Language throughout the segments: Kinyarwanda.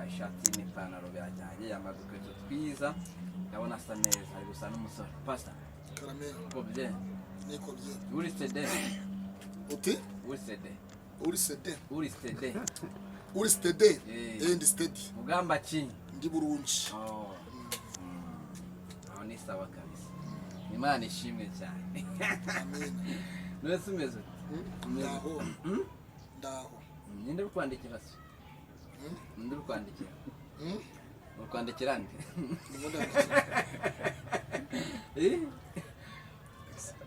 ishati n'ipantaro byajyanye yambaye udukweto twiza ndabona asa neza ari gusa n'umusore Pastor Karamel Kobye Nikobye uri stede uti uri stede uri stede uri stede uri stede and steady ugamba ki ndi burunji aho ni sawa kabisa Imana ishimwe cyane amen nese umeze ndaho ndaho ninde ukwandikira se ninde ukwandikira ukwandikira nde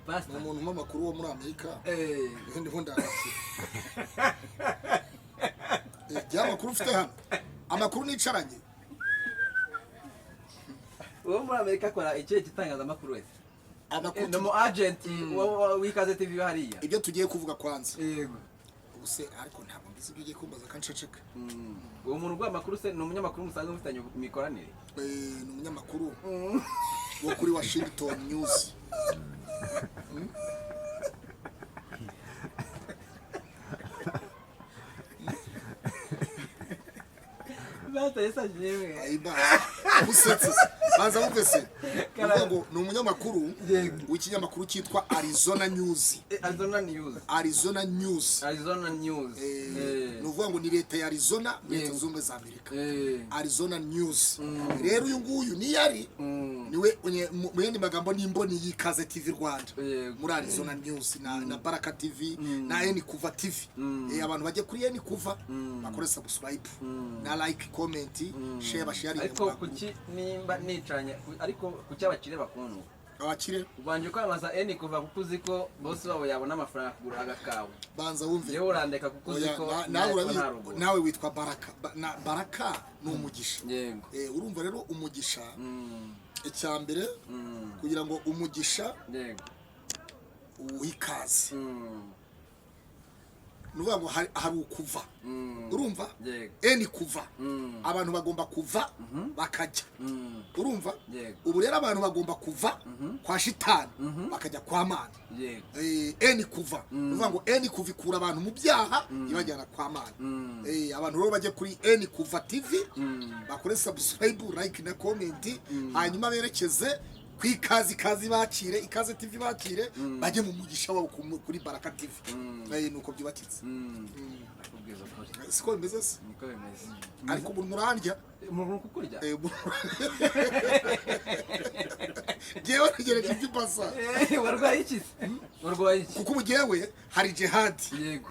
Pastor umuntu w'amakuru wo muri Amerika ndi ndandikira amakuru ufite hano amakuru nicaranye uwo muri Amerika akora ikihe gitangazamakuru wese amakuru no mu agent w'Ikaze TV hariya ibyo tugiye kuvuga kwanza yego ubuse ariko ntabwo mbizi ibyo ugiye kumbaza kanceceka uwo muntu rw'amakuru se ni umunyamakuru musanzwe mufitanye imikoranire ni umunyamakuru wo kuri Washington News Bata yesa jewe aiba usetse banza muvese ngo ni umunyamakuru w'ikinyamakuru cyitwa Arizona News nuvuga ngo ni leta ya Arizona leta zunze za Amerika Arizona News rero uyu nguyu ni yari niwe mu yandi magambo n'imboni y'Ikaze TV Rwanda muri Arizona News na Baraka TV na Kuva TV abantu bajye kuri Kuva bakore subscribe na like comment share bashare ariko kuki nimba nicanye ariko kuki abakire bakundwa abakire ubanje kwamaza Kuva kukuzi ko bose babo yabona amafaranga kugura agakawe banza wumve rero urandeka kukuzi ko nawe witwa Baraka Baraka ni umugisha yego urumva rero umugisha icyambere kugira ngo umugisha yego w'ikaze nuvuga ngo hari ukuva urumva kuva abantu bagomba kuva bakajya urumva ubu rero abantu bagomba kuva kwa shitani bakajya kwa Mana kuva nuvuga ngo kuva ikura abantu mu byaha ibajyana kwa Mana abantu rero bajye kuri Kuva TV bakore subscribe like na comment hanyuma berekeze kwikazi bakire Ikaze TV bakire bajye mu mugisha wabo kuri Baraka TV nuko byubakitse siko bimeze se niko bimeze ariko umuntu urandya umuntu kukurya jewe ngereje byipasa warwaye iki warwaye iki kuko mugewe hari jihad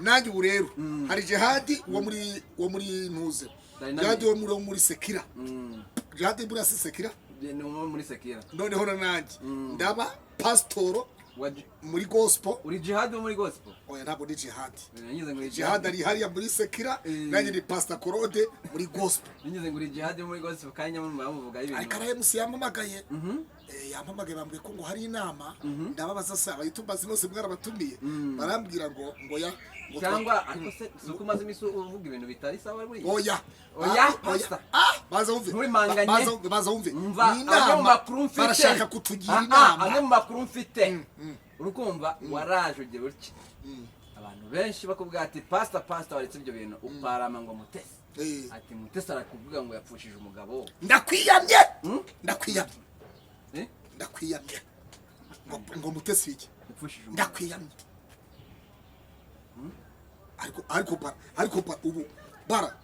nanjye ubu rero hari jihad wo muri ntuze jihad wo muri sekira jihad muri sekira muri sekira noneho nanjye ndaba pastor muri gospel uri jihad muri gospel oya ntabwo ni jihad nyize ngo jihad ari hariya muri sekira nanjye ni Pastor Claude muri gospel nyize ngo jihad muri gospel kanya muvuga ibintu ariko aramusi yamamagaye yampamagaye bambwiye ko ngo hari inama ndababaza se abayitubazi bose mwarabatumiye barambwira ngo ya cyangwa ariko se suko maze imiso uvuga ibintu bitari sawa buri oya Pastor baza wumve baza wumve ni inama barashaka kutugira inama ane mu makuru mfite urukumva waraje ugiye uriki abantu benshi bakubwira ati pastor waretse ibyo bintu uparama ngo Mutesi ati Mutesi arakuvuga ngo yapfushije umugabo ndakwiyamye ngo Mutesi iki yapfushije ndakwiyamye ariko ubu bara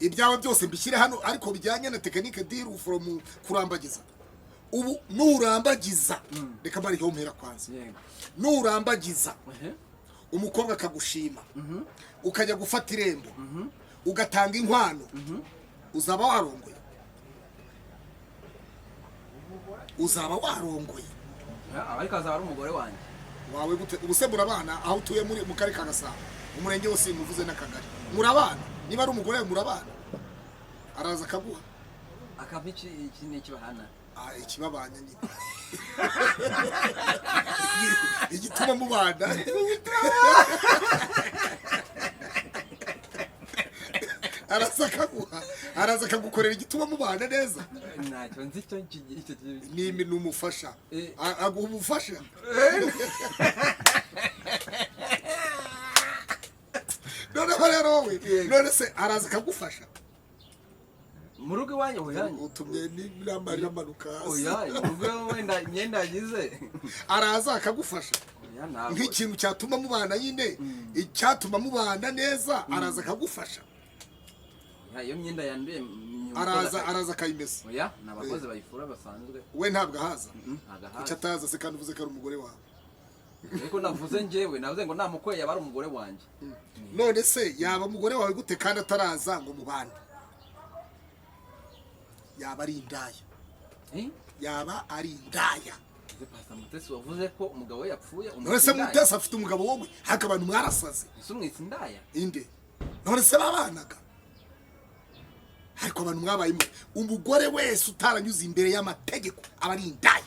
ibyawe byose mbishyire hano ariko bijyanye na technique deal from kurambagiza ubu nurambagiza reka bari hompera kwanza nurambagiza umukobwa akagushima ukajya gufata irembo ugatanga inkwano uzaba warongoye ariko azaba ari umugore wanjye wawe gute ubusembura abana aho utuye muri mu kare ka Gasabo umurenge wose muvuze n'akagari murabana niba ari umugore murabana araza akaguha akabici iki ni kibahana ikibabanya nyine igituma mubana araza akagukorera igituma mubana neza ntacyo nzi icyo ni umufasha aguha umufasha noneho rero wowe none se araza akagufasha mu rugo iwanyu uyanye utumye n'imyambaro iramanuka hasi uyanye mu rugo wenda imyenda yagize araza akagufasha nk'ikintu cyatuma mubana nyine icyatuma mubana neza araza akagufasha iyo myenda yanduye araza akayimesa oya n'abakozi bayifura basanzwe we ntabwo ahaza icyo ataza se kandi uvuze ko ari umugore wawe ariko navuze njyewe navuze ngo namukwe yaba ari umugore wanjye none se yaba umugore wawe gute kandi ataraza ngo mubane yaba ari indaya yaba ari indaya Pastor Mutesi wavuze ko umugabo we yapfuye none se Mutesi afite umugabo wowe haka abantu mwarasaze ese umwitse indaya inde none se babanaga ariko abantu mwabayemo umugore wese utaranyuze imbere y'amategeko aba ari indaya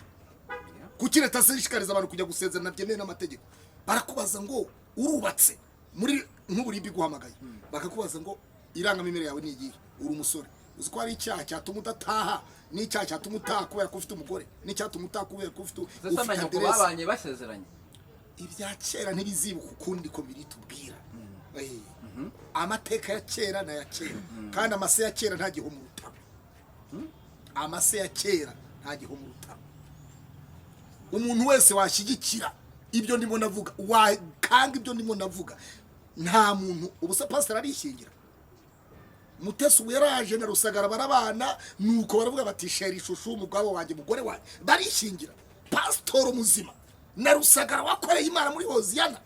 kuki leta zishikariza abantu kujya gusezerana byemewe n'amategeko barakubaza ngo urubatse muri nk'uburimbi guhamagaye bakakubaza ngo irangamimerere yawe ni igihe uri umusore uzi ko ari icyaha cyatuma udataha n'icyaha cyatuma utaha kubera ko ufite umugore n'icyatuma utaha kubera ko ufite aderesi babanye basezeranye ibya kera ntibizibuka ukundi ko biri tubwira amateka ya kera na ya kera kandi amase ya kera nta giho mu rutaro amase ya kera nta giho mu rutaro umuntu wese washyigikira ibyo ndimo navuga wakanga ibyo ndimo navuga nta muntu ubusa pastor arishingira Mutesi ubu yaraje na Rusagara barabana nuko baravuga bati sheri ishushu umugabo wanjye mugore wanjye barishingira pastor muzima na Rusagara wakoreye Imana muri Hoziyana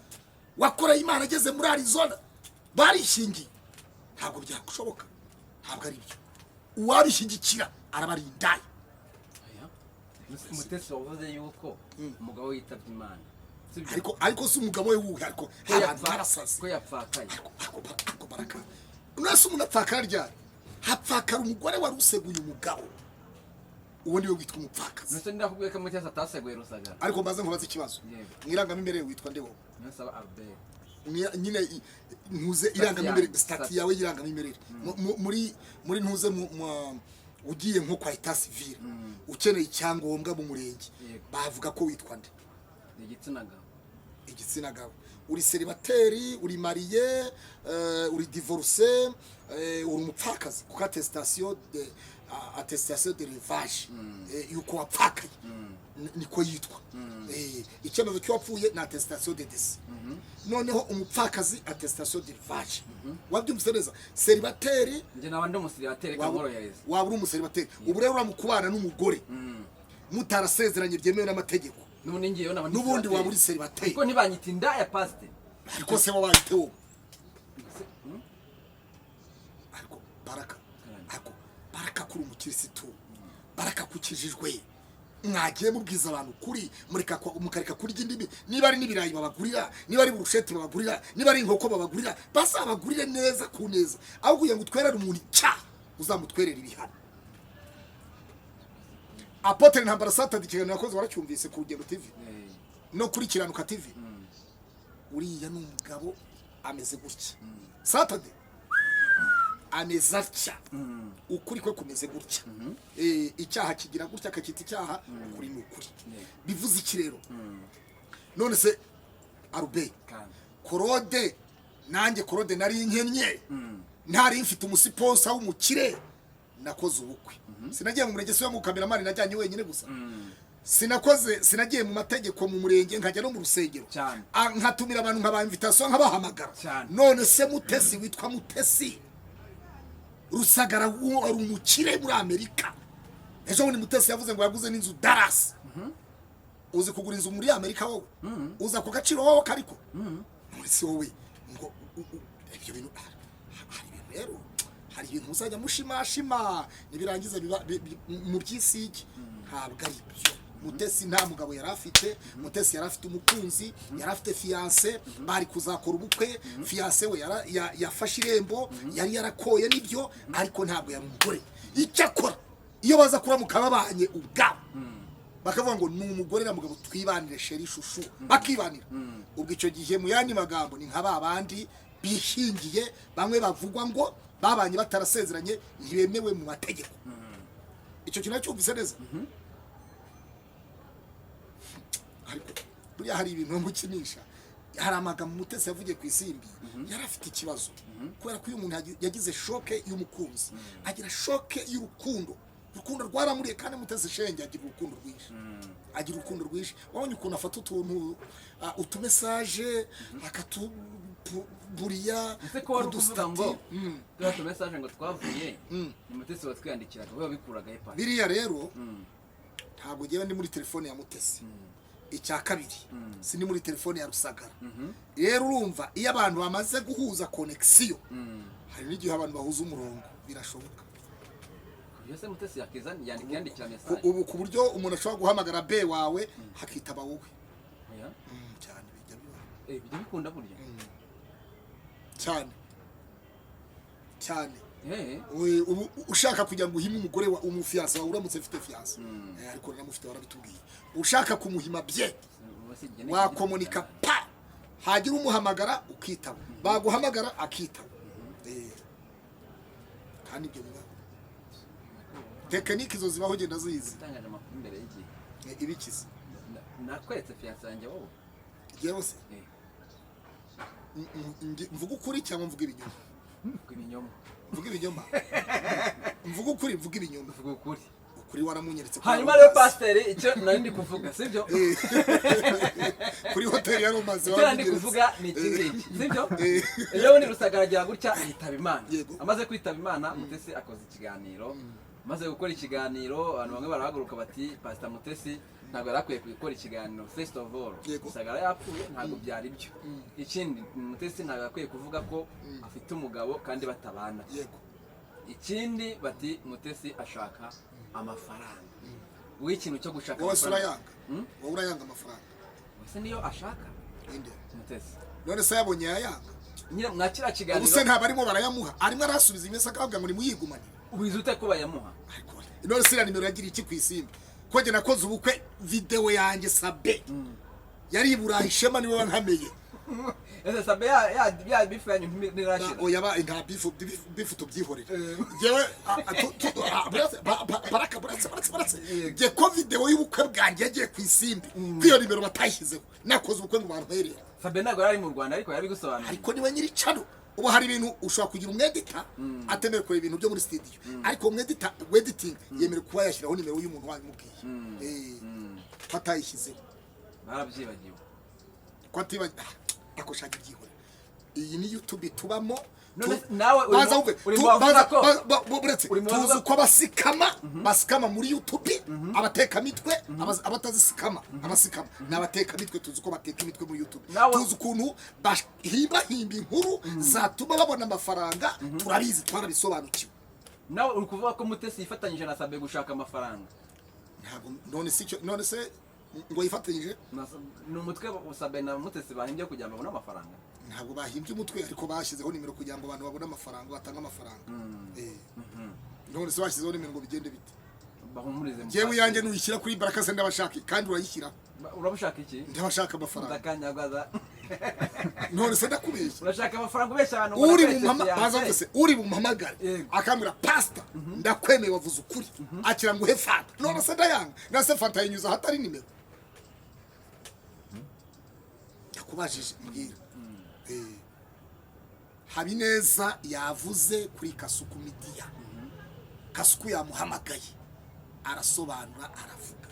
wakoreye Imana ageze muri Arizona barishingiye ntabwo byakushoboka ntabwo ari byo uwabishyigikira arabarindaye Mutesi wavuze yuko umugabo yitabye Imana ariko si umugabo we wuhe ariko abantu barasaze ko yapfakaye ariko baraka unase umuntu apfakara ryari hapfakara umugore wari useguye umugabo uwo niwe witwa umupfakazi nase ndakubwiye ko Mutesi ataseguye Rusagara ariko mbaze nkubaza ikibazo mwirangamimerere witwa nde wowe nasaba Albert nyine ntuze irangamimerere stati yawe irangamimerere muri ntuze ugiye nko kwa etat civil ukeneye icyangombwa mu murenge bavuga ko witwa nde igitsina gabo uri celibateri uri marié uri divorcé uri umupfakazi kuko attestation de revage yuko wapfakaye niko yitwa icyemezo cyo wapfuye na attestation de décès noneho umupfakazi attestation de revage wabyumvise neza celibateri nje nabandi umusilibateri kamorohereza waba uri umuselibateri ubu rero uramukubana n'umugore mutarasezeranye byemewe n'amategeko n'ubundi waba uri celibateri kuko ntibanyita indaya pastor ariko se wabahite wowe ariko baraka kuri umukirisitu baraka kukijijwe mwagiye mubwiza abantu kuri mukareka kurya indimi niba ari n'ibirayi babagurira niba ari burusheti babagurira niba ari inkoko babagurira bazabagurire neza ku neza aho kugira ngo utwerere umuntu icyaha uzamutwerera ibihano Apotre Ntambara Satani ikiganiro yakoze waracyumvise ku Rugendo TV no kuri Kiranuka TV uriya n'umugabo ameze gutya Satani ameze atya ukuri kwe kumeze gutya icyaha kigira gutya akakita icyaha kuri n'ukuri bivuze iki rero none se Arube Claude nanjye Claude nari nkennye ntari mfite umusiponsa w'umukire nakoze ubukwe sinagiye mu murenge so mu kameramani najyanye wenyine gusa sinagiye mu mategeko mu murenge nkajya no mu rusengero nkatumira abantu nkaba invitation nkabahamagara none se Mutesi witwa Mutesi Rusagara ari umukire muri Amerika ejo bundi Mutesi yavuze ngo yaguze n'inzu Dallas uzi kugura inzu muri Amerika wowe uza ku gaciro wowe kariko none se wowe ngo ibyo bintu hari ibintu rero hari ibintu uzajya mushimashima nibirangiza mu byisigi ntabwo ari byo Mutesi nta mugabo yari afite Mutesi yari afite umukunzi yari afite fiancé bari kuzakora ubukwe fiancé we yafashe irembo yari yarakoye nibyo ariko ntabwo yari umugore icyakora iyo baza kura mukababanye ubwabo bakavuga ngo ni umugore na mugabo twibanire sheri ishushu bakibanira ubwo icyo gihe mu yandi magambo ni nka babandi bishingiye bamwe bavugwa ngo babanye batarasezeranye ntibemewe mu mategeko icyo kintu cyumvise neza ariko buriya hari ibintu mukinisha hari amagambo Mutesi yavugiye ku isimbi yari afite ikibazo kubera ko uyu muntu yagize shoke y'umukunzi agira shoke y'urukundo rwaramuriye kandi Mutesi shenge agira urukundo rwinshi wabonye ukuntu afata utuntu utumesaje akatuburiya udusitati utumesaje ngo twavuye ni Mutesi watwiyandikiraga we wabikuraga hepa biriya rero ntabwo ngewe ndi muri telefone ya Mutesi icya kabiri sindi muri telefone ya Rusagara rero urumva iyo abantu bamaze guhuza connection hari n'igihe abantu bahuza umurongo birashoboka yose Mutesi yandikira message ubu ku buryo umuntu ashobora guhamagara be wawe hakitaba wowe cyane bijya bikunda burya cyane ubu ushaka kujya ngo uhime umugore wa umufiance wawe uramutse ufite fiance ariko namufite warabitubwiye ushaka kumuhima bye wakomunika pa hagira umuhamagara ukitaba baguhamagara akitaba kandi ibyo biba tekiniki zo zibaho genda zizi tangaje amakuru imbere y'igihe ibikiza nakwetse fiance yanjye wowe yose mvuga ukuri cyangwa mvuga ibinyoma mvuga ibinyoma mvuga ukuri mvuga ibinyoma mvuga ukuri waramunyeretse hanyuma rero pastor icyo nari ndi kuvuga sibyo kuri hotel ya Romaze icyo nari kuvuga ni iki sibyo rero ni Rusagara agira gutya yitaba Imana amaze kwitaba Imana Mutesi akoze ikiganiro maze gukora ikiganiro abantu bamwe barahaguruka bati Pastor Mutesi ntabwo yarakwiye gukora ikiganiro first of all Rusagara yapfuye ntabwo byari byo ikindi Mutesi ntabwo yakwiye kuvuga ko afite umugabo kandi batabana ikindi bati Mutesi ashaka amafaranga w'ikintu cyo gushaka amafaranga wowe urayanga amafaranga wese niyo ashaka Mutesi none se yabonye yayanga nyira mwakira kiganiro ubuse nta barimo barayamuha arimo arasubiza imesa akavuga ngo ni muyigumane ubizi ute ko bayamuha none se nimero yagira iki kwisimba koje nakoze ubukwe video yanjye Sabe yari iburayi shema niwe wankameye ese Sabe ya bifanye ntirashira oya nta bifu tubyihorera jewe baraka je ko video y'ubukwe bwanjye yagiye kwisimbi kwiyo nimero batayishyizeho nakoze ubukwe ngo bantu Sabe ntago yari mu Rwanda ariko yabigusobanura ariko niwe nyiri cano ubu hari ibintu ushobora kugira umwedita atemera kure ibintu byo muri studio ariko umwedita editing yemera kuba yashyiraho nimero y'umuntu wamubwiye fatayishyizeho barabyibagiwe ko atibagiwe akoshaka ibyihore iyi ni YouTube tubamo nawe tuzi uko basikama muri YouTube abateka mitwe abatazisikama abasikama n'abateka mitwe tuzi uko bateka imitwe muri YouTube tuzi ukuntu bahimba inkuru zatuma babona amafaranga turabizi twarabisobanukiwe nawe uri kuvuga ko Mutesi yifatanyije na Sabe gushaka amafaranga ntabwo none se ngo yifatanyije ni umutwe Sabe na Mutesi bahimbye kugira ngo babone amafaranga ntabwo bahimbye umutwe ariko bashyizeho nimero kugira ngo abantu babone amafaranga batanga amafaranga none se bashyizeho nimero ngo bigende bite bahumurize jewe yanjye nuyishyira kuri baraka se ndabashaka kandi urayishyira urabashaka iki ndabashaka amafaranga ndakanyagaza none se ndakubeshya urashaka amafaranga ubeshya abantu uri mumpamagare akambira pastor ndakwemeye wavuze ukuri akira ngo hefata none se ndayanga nase fata yinyuza hatari nimero yakubajije mbwira Habineza yavuze kuri Kasuku Media Kasuku yamuhamagaye arasobanura aravuga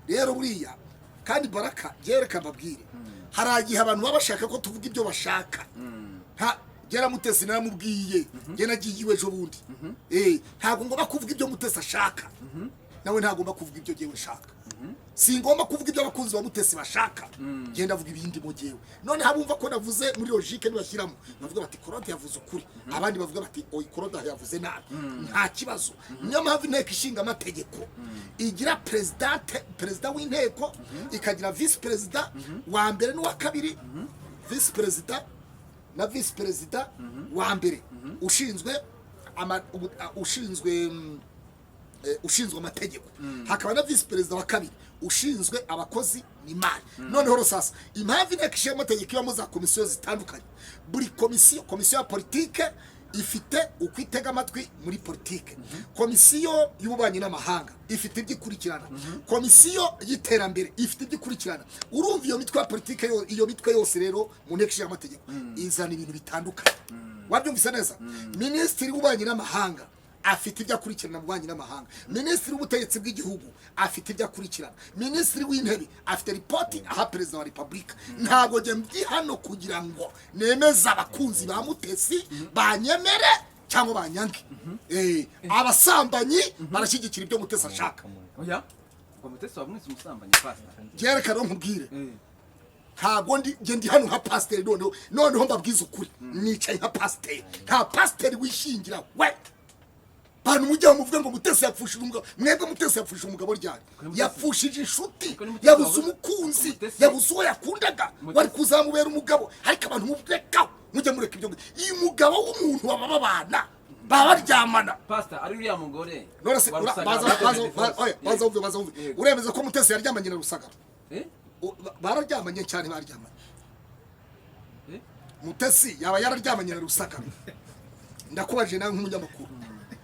rero buriya kandi baraka yereka babwire haragiye abantu babashaka ko tuvuga ibyo bashaka gera Mutesi naramubwiye je nagiye ejo bundi ntago ngomba kuvuga ibyo Mutesi ashaka nawe ntagomba kuvuga ibyo jewe nshaka singomba kuvuga ibyo abakunzi ba Mutesi bashaka genda avuga ibindi mu jewe none habumva ko navuze muri logique nibashyiramo bavuga bati Claude yavuze ukuri abandi bavuga bati oyi Claude yavuze nabi nta kibazo niyo mpamvu inteko ishinga amategeko igira president w'inteko ikagira vice president wa mbere n'uwa kabiri vice president na vice president wa mbere ushinzwe amategeko hakaba na vice president wa kabiri ushinzwe abakozi n'imari noneho sasa impamvu inteko ishinga amategeko ibamo za komisiyo zitandukanye buri komisiyo ya politike ifite ukwitega amatwi muri politike. Komisiyo y'ububanyi n'amahanga ifite ibyikurikirana. Komisiyo y'iterambere ifite ibyikurikirana. Urumva iyo mitwe ya politike iyo mitwe yose rero mu nteko y'amategeko izana ibintu bitandukanye. Wabyumvise neza? Minisitiri w'ububanyi n'amahanga afite ibyo akurikirana mu bubanyi n'amahanga. Minisitiri w'ubutegetsi bw'igihugu afite ibyo akurikirana. Minisitiri w'intebe afite ripoti aha perezida wa repubulika. Ntabwo njye ndi hano kugira ngo nemeza abakunzi ba Mutesi banyemere cyangwa banyange. Abasambanyi barashyigikira ibyo Mutesi ashaka. Oya ngo Mutesi wamwise umusambanyi pastor. Gereka ro nkubwire. Ntabwo ndi hano nka pastor noneho mbabwiza ukuri. Nicaye nka pastor. Nta pastor wishingira we. Bantu mujya muvuga ngo Mutesi yapfushije umugabo. Mwebwe Mutesi yapfushije umugabo ryari? Yapfushije inshuti, yabuze umukunzi, yabuze uwo yakundaga, wari kuzamubera umugabo. Ariko abantu mubweka mujya mureka ibyo. Iyi mugabo w'umuntu bababana babaryamana. Pastor ari uriya mugore. Norase baza uremeza ko Mutesi yaryamanye na Rusagara. Bararyamanye cyane baryamanye. Mutesi yaba yararyamanye na Rusagara. Ndakubaje nawe nk'umunyamakuru.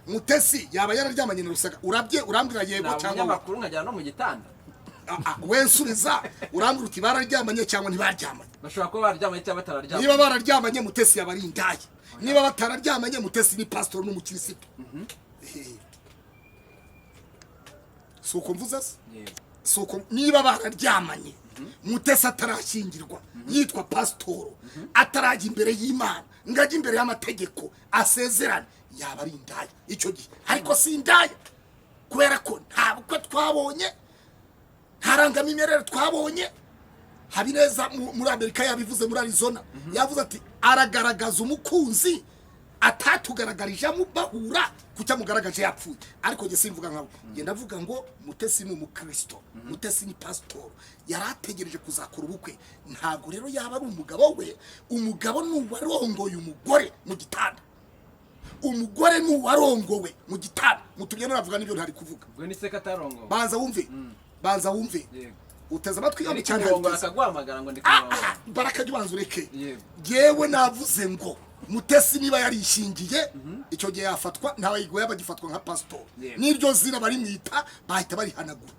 Mutesi yaba yararyamanye na Rusagara. Urambwira yego cyangwa umunyamakuru nkajyana no mu gitanda. Wensubiza urambwira uti bararyamanye cyangwa ntibaryamanye. Bashobora kuba bararyamanye cyangwa batararyamanye. Niba bararyamanye Mutesi yaba ari indaye. Niba batararyamanye Mutesi ni pastor n'umukirisitu. Suko mvuze se? Suko niba bararyamanye Mutesi atarashyingirwa yitwa pastor atarajya imbere y'Imana ngajya imbere y'amategeko asezerana yaba ari indaya icyo gihe. Ariko si indaya kubera ko ntabwo twabonye ntarangamimerere twabonye. Habineza muri Amerika yabivuze muri Arizona yavuze ati aragaragaza umukunzi atatugaragarije bahura kucya mugaragaje yapfuye. Ariko nge simvuga nkawe, nge ndavuga ngo Mutesi ni umukristo, Mutesi ni pastor, yarategereje kuzakora ubukwe. Ntabwo rero yaba ari umugabo we. Umugabo ni uwarongoye umugore mu gitanda. Umugore ni uwarongowe mu gitanda. Mutubye naravuga n'ibyo ntari kuvuga. Gwe ni seka tarongo. Banza wumve. Uteze amatwi yawe cyane akaguhamagara ngo ndikurongo. Baraka jwanzu reke. Yewe navuze ngo Mutesi niba yarishingiye icyo gihe yafatwa ntawe yigoye abagifatwa nka pastor. Niryo zina bari mwita bahita bari hanagura.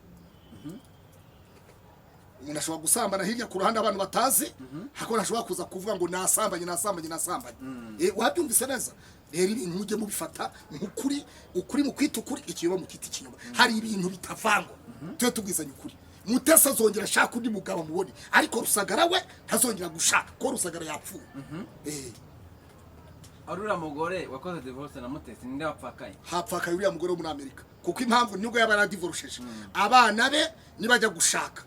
Umuntu ashobora gusambana hirya ku ruhande abantu batazi, hako nashobora kuza kuvuga ngo nasambanye. Wabyumvise neza? Rero ibintu mujye mubifata ukuri mu kwita ukuri, ikiyoba mu kiti kinyoma. Hari ibintu bitavangwa. Twe tubwizanye ukuri. Mutesi azongera ashaka undi mugabo mubone, ariko Rusagara we ntazongera gushaka ko Rusagara yapfuye. Arura mugore wakoze divorce na Mutesi ninde wapfakaye? Hapfakaye uriya mugore wo muri Amerika. Kuko impamvu nibwo yaba yaradivorceje. Abana be nibajya gushaka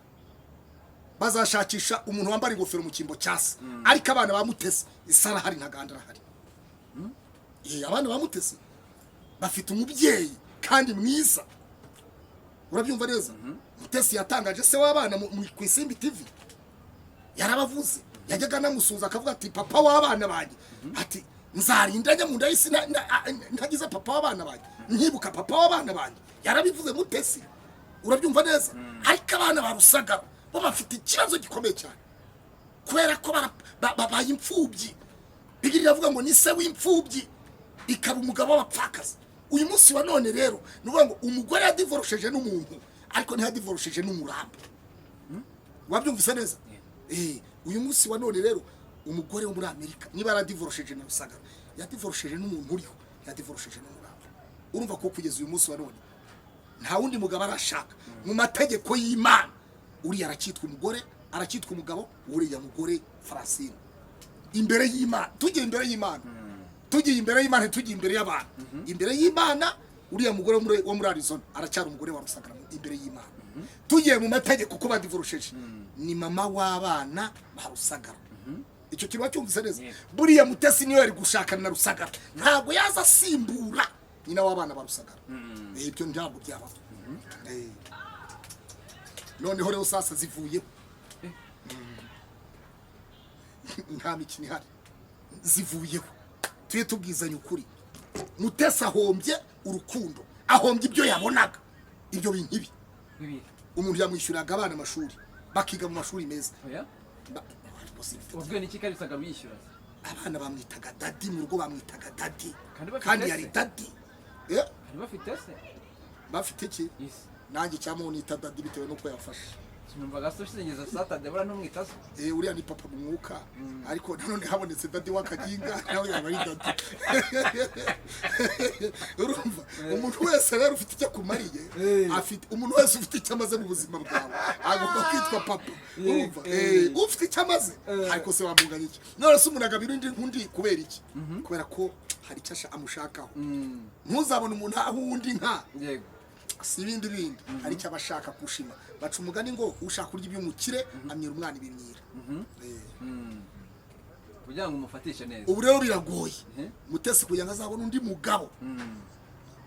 bazashakisha umuntu wambara ingofero mu kimbo cyase. Ariko abana ba Mutesi isara hari ntagandara hari. Abana ba Mutesi bafite umubyeyi kandi mwiza. Urabyumva neza? Mutesi yatangaje se w'abana mu Kwisimbi TV. Yarabavuze. Yajyaga namusuza akavuga ati papa w'abana banjye. Ati nzarindanye mu ndayisi ntagize papa w'abana banjye. Nkibuka papa w'abana banjye. Yarabivuze Mutesi. Urabyumva neza? Ariko abana ba Rusagara bo bafite ikibazo gikomeye cyane. Kubera ko babaye imfubyi. Bibiliya iravuga ngo ni se w'imfubyi ikaba umugabo w'abapfakazi. Uyu munsi wa none rero nuvuga ngo umugore yadivorceje n'umuntu ariko ntiyadivorceje n'umurambo. Wabyumvise neza? Uyu munsi wa none rero umugore wo muri Amerika niba yaradivorceje na Rusagara yadivorceje n'umuntu uriho, yadivorceje n'umurambo. Urumva ko kugeza uyu munsi wa none nta wundi mugabo arashaka mu mategeko y'Imana. Uri arakitwa umugore, arakitwa umugabo, uriya mugore Francine imbere y'Imana. Tugiye imbere y'Imana. Tugiye imbere y'Imana, tugiye imbere y'abantu. Imbere y'Imana uriya mugore wo muri Arizona aracyari umugore wa Rusagara imbere y'Imana. Tugiye mu mategeko ko badivorceje ni mama w'abana ba Rusagara. Icyo kiba cyumvise neza. Buriya Mutesi niyo yari gushakana na Rusagara, ntabwo yaza simbura nyina w'abana ba Rusagara. Ibyo ntabwo byaba. Noneho rero sasa zivuye nta mikini hari zivuyeho. Tuye tubwizanye ukuri. Mutesi ahombye urukundo, ahombye ibyo yabonaga. Ibyo bintu ibi umuntu yamwishyuraga abana amashuri bakiga mu mashuri meza. Ubwo niki kari Rusagara yishyura? abana bamwitaga dadi mu rugo bamwitaga dadi kandi yari dadi bafite se bafite iki nanjye cyamo nita dadi bitewe nuko yafashe numvaga so sinigeze sata debora ntumwita se uriya ni papa mu mwuka ariko nanone habonetse dadi w'akaginga nawe yaba ari dadi urumva umuntu wese rero ufite icyo kumariye afite umuntu wese ufite icyo amaze mu buzima bwawe agomba kwitwa papa urumva ufite icyo amaze ariko se wamuganya iki none se umuntu agabira undi kubera iki kubera ko hari icyo amushakaho ntuzabone umuntu aho undi nka yego si ibindi hari icyo abashaka kushima baca umugani ngo ushaka kurya iby'umukire amyira umwana ibimyira kugira ngo umufatishe neza ubu rero biragoye Mutesi kugira ngo azabone undi mugabo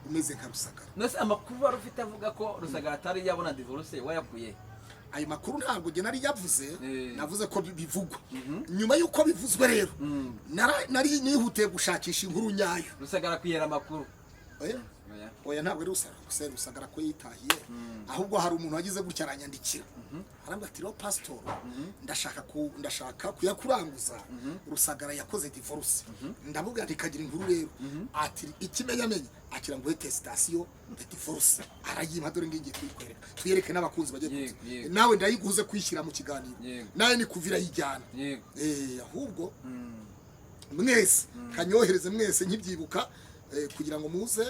umeze nka Rusagara nose amakuru wari ufite avuga ko Rusagara atari yabona divorce wayakuye ayo makuru ntabwo nge nari yavuze navuze ko bivugwa nyuma y'uko bivuzwe rero nari nihutiye gushakisha inkuru nyayo Rusagara kwiyera amakuru oya ntabwo ari Rusagara ko yitahiye ahubwo hari umuntu wagize gutya aranyandikira arambwira ati pastor ndashaka kuyakuranguza Rusagara yakoze divorce ndavuga ntikagira inkuru rero ati ikimenyamenye akira ngo testation de divorce arayima dore ngingiye kuyikwereka tuyereke n'abakunzi bagiye kuzi nawe ndayiguze kwishyira mu kiganiro nawe ni kuvira yijyana ahubwo mwese kanyohereze mwese nkibyibuka kugira ngo muze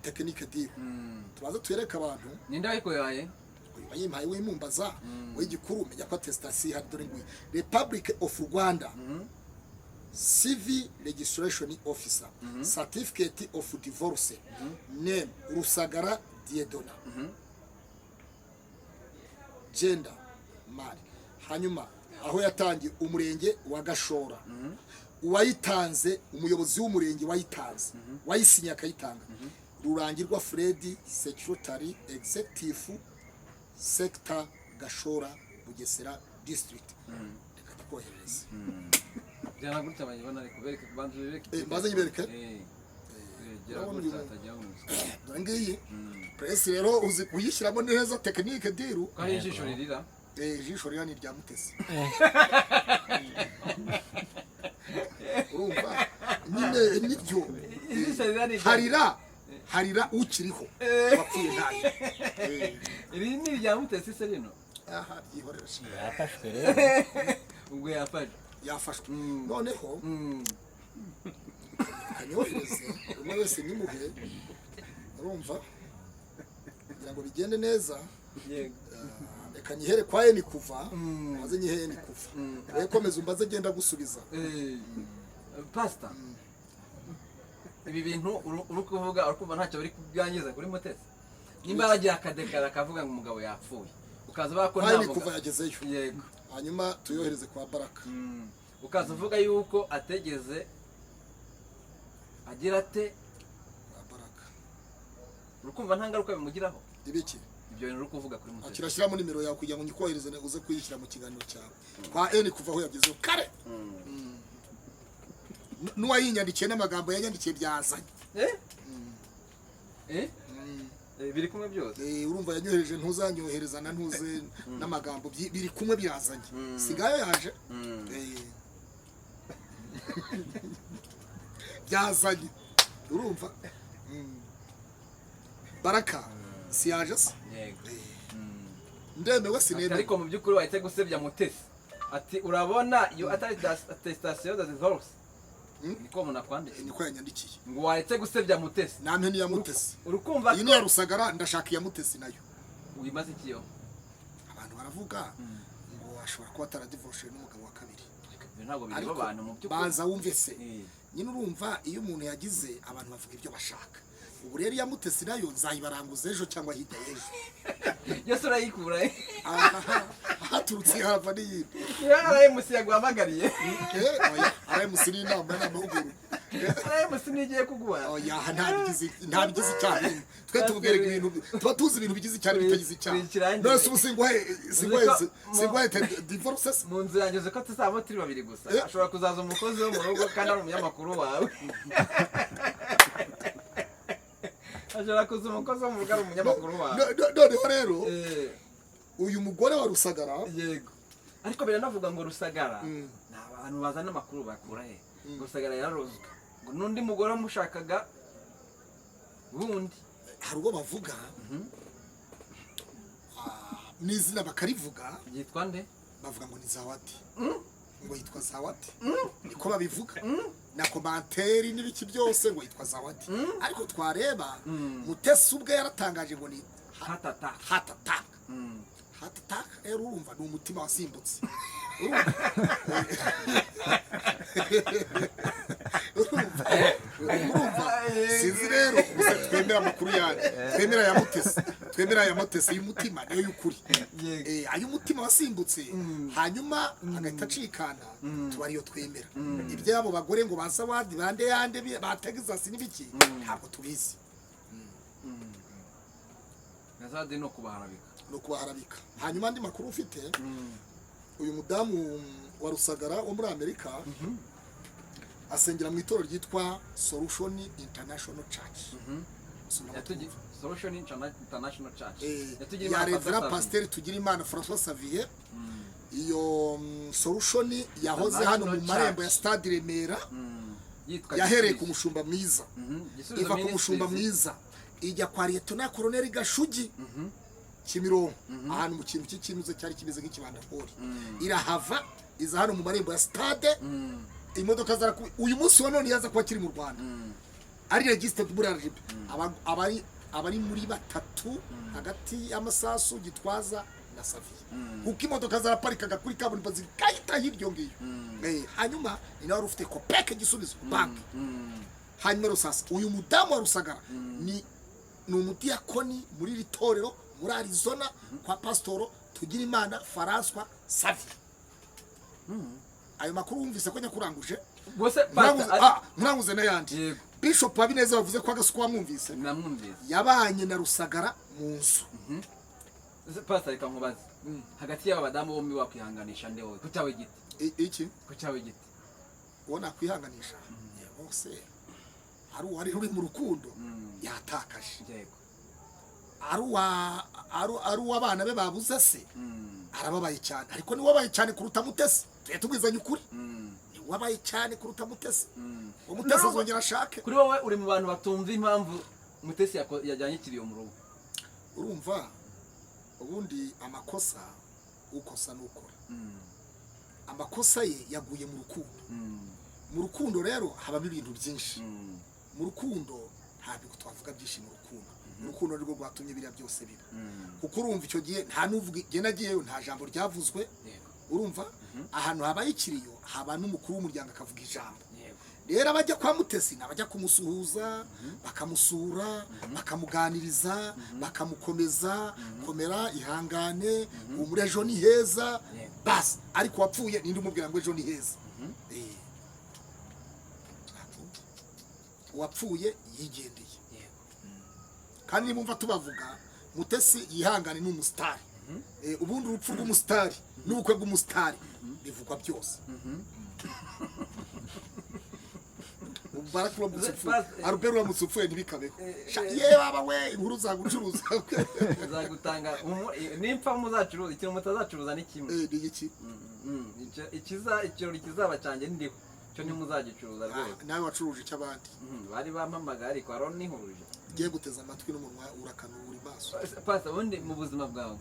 tekinike diyo tubaze tuyereka abantu ninde ayikoyaye bayimpaye wimumbaza w'igikuru menya ko testation hari dore ngwi Republic of Rwanda Civil Registration Officer Certificate of Divorce name Rusagara Diedona gender mari hanyuma aho yatangiye umurenge wa Gashora uwayitanze umuyobozi w'umurenge wayitanze wayisinya akayitanga Rurangirwa Fred Secretary Executive Sector Gashora Bugesera District reka tukohereze byana gutya bayibona ariko bereke kubanza bereke baze nyibereke ngiyi press rero uzi kuyishyiramo neza technique diru ko ijisho ririra ijisho rira ni rya Mutesi urumva nyine nibyo harira ukiriho wapfuye ntayo iri ni rya Mutesi se rino aha byihorera shi yafashwe rero ubwo yafashwe noneho kanyohereze umwe wese nimuhe urumva kugira ngo bigende neza reka nyihere kwa ni kuva maze nyihere ni kuva rero komeza umbaze genda gusubiza pastor ibi bintu uri kuvuga urukumva ntacyo bari kubyangiza kuri Mutesi nimba bagira akadekara akavuga ngo umugabo yapfuye ukaza bako ntabwo kuva yagezeyo yego hanyuma tuyohereze kwa Baraka ukaza uvuga yuko ategeze agira ate kwa Baraka urukumva nta ngaruka bimugiraho ibiki ibyo bintu uri kuvuga kuri Mutesi akirashyira mu nimero yawe kugira ngo nyikohereze uze kuyishyira mu kiganiro cyawe kwa N kuva aho yagezeyo kare n'uwayinyandikiye n'amagambo yanyandikiye byazanye biri kumwe byose urumva yanyohereje ntuzanyohereza na ntuze n'amagambo biri kumwe byazanye sigayo yaje byazanye urumva Baraka si yaje se ndemewe sinemewe ariko mu by'ukuri wahise gusebya Mutesi ati urabona iyo atari attestation de divorce niko munakwandika niko yanyandikiye ngo wahise gusebya Mutesi namwe ni ya Mutesi urukumva iyi ni ya Rusagara ndashaka iya Mutesi nayo uyimaze ikiyo abantu baravuga ngo ashobora kuba ataradivorce n'umugabo wa kabiri ntabwo biri abantu mu by'ukuri banza wumve se nyine urumva iyo umuntu yagize abantu bavuga ibyo bashaka ubu rero iya Mutesi nayo nzayibaranguza ejo cyangwa hirya y'ejo yose urayikura haturutse hava n'iyindi arayimusi yaguhamagariye arayimusi ni inama n'amahugurwa arayimusi nigiye kuguha ntabigize icyaha twe tubwereka ibintu tuba tuzi ibintu bigize icyaha bitagize icyaha nose ubu singuhaye divorce mu nzu yanjye uzi ko tuzaba turi babiri gusa ashobora kuzaza umukozi wo mu rugo kandi ari umunyamakuru wawe ashobora kuza umukozi wo mu rugo ari umunyamakuru wawe noneho rero uyu mugore wa Rusagara yego ariko biranavuga ngo Rusagara abantu bazana amakuru bakura he Rusagara yararozwe ngo nundi mugore amushakaga bundi hari ubwo bavuga n'izina bakarivuga yitwa nde bavuga ngo ni Zawadi ngo yitwa Zawadi niko babivuga na komanteri n'ibiki byose ngo yitwa Zawadi ariko twareba Mutesi ubwe yaratangaje ngo ni hatata rero urumva ni umutima wasimbutse sinzi rero twemera amakuru yanjye twemera ya Mutesi y'umutima niyo y'ukuri ay'umutima wasimbutse hanyuma agahita acikana tuba ariyo twemera iby'abo bagore ngo baza wadi bande yande bategezasi n'ibiki ntabwo tubizi Nazade no kubaharabika hanyuma andi makuru ufite uyu mudamu wa Rusagara wo muri Amerika asengera mu itorero ryitwa Solution International Church Solution International Church ya Reverend Pastor Tugirimana François Xavier iyo Solution yahoze hano mu marembo ya Stade Remera yahereye ku mushumba mwiza iva ku mushumba mwiza ijya kwa Lieutenant Colonel Gashugi Kimironko ahantu mu kintu cy'ikinuze cyari kimeze nk'ikibanda poli irahava iza hano mu marembo ya Stade imodoka zara uyu munsi wa none yaza kuba kiri mu Rwanda ari registered muri RGB abari muri batatu hagati y'amasasu Gitwaza na Saviye kuko imodoka zaraparikaga kuri kaburimbo zikahita hiryo ngiyo hanyuma ni nawe ufite kopeke gisubizo bank hanyuma rusasa uyu mudamu wa Rusagara ni umudiyakoni muri ritorero muri Arizona kwa Pastor Tugirimana François Xavier ayo makuru wumvise ko nyakuranguje bose muranguze n'ayandi Bishop Habineza bavuze ko agasukwa mwumvise yabanye na Rusagara mu nzu Pastor reka nkubaze hagati y'aba badamu bombi wakwihanganisha nde wowe kucyawe giti iki kucyawe giti wona kwihanganisha bose ari uri mu rukundo yatakaje yego ari uw'abana be babuze se arababaye cyane ariko ni wabaye cyane kuruta Mutesi tubwizanye ukuri ni wabaye cyane kuruta Mutesi Mutesi azongera ashake kuri wowe uri mu bantu batumva impamvu Mutesi yajyanye kiriyo mu rugo urumva ubundi amakosa ukosa n'ukora amakosa ye yaguye mu rukundo rero habamo ibintu byinshi mu rukundo ntabwo twavuga byinshi mu rukundo rwo rwatumye biriya byose biba kuko urumva icyo gihe nta nuvuga igihe nagiyeyo nta jambo ryavuzwe urumva ahantu habaye ikiriyo haba n'umukuru w'umuryango akavuga ijambo rero abajya kwa Mutesi nabajya kumusuhuza bakamusura bakamuganiriza bakamukomeza komera ihangane umure ejo ni heza basi ariko wapfuye nindi umubwira ngo ejo ni heza wapfuye yigendeye kandi nimumva tubavuga Mutesi yihangane n'umusitari ubundi urupfu rw'umusitari n'ubukwe bw'umusitari bivugwa byose barakura musupfu arubero musupfuye ntibikabeho ye baba we inkuru zagucuruza zagutanga nimfa muzacuruza ikintu mutazacuruza ni kimwe ni iki ikirori kizaba cyanjye ndiho cyo ntimuzagicuruza rwose nawe wacuruje icy'abandi bari bampamagara ariko aro nihuruje giye guteza amatwi n'umunwa urakanura imaso Pastor ubundi mu buzima bwawe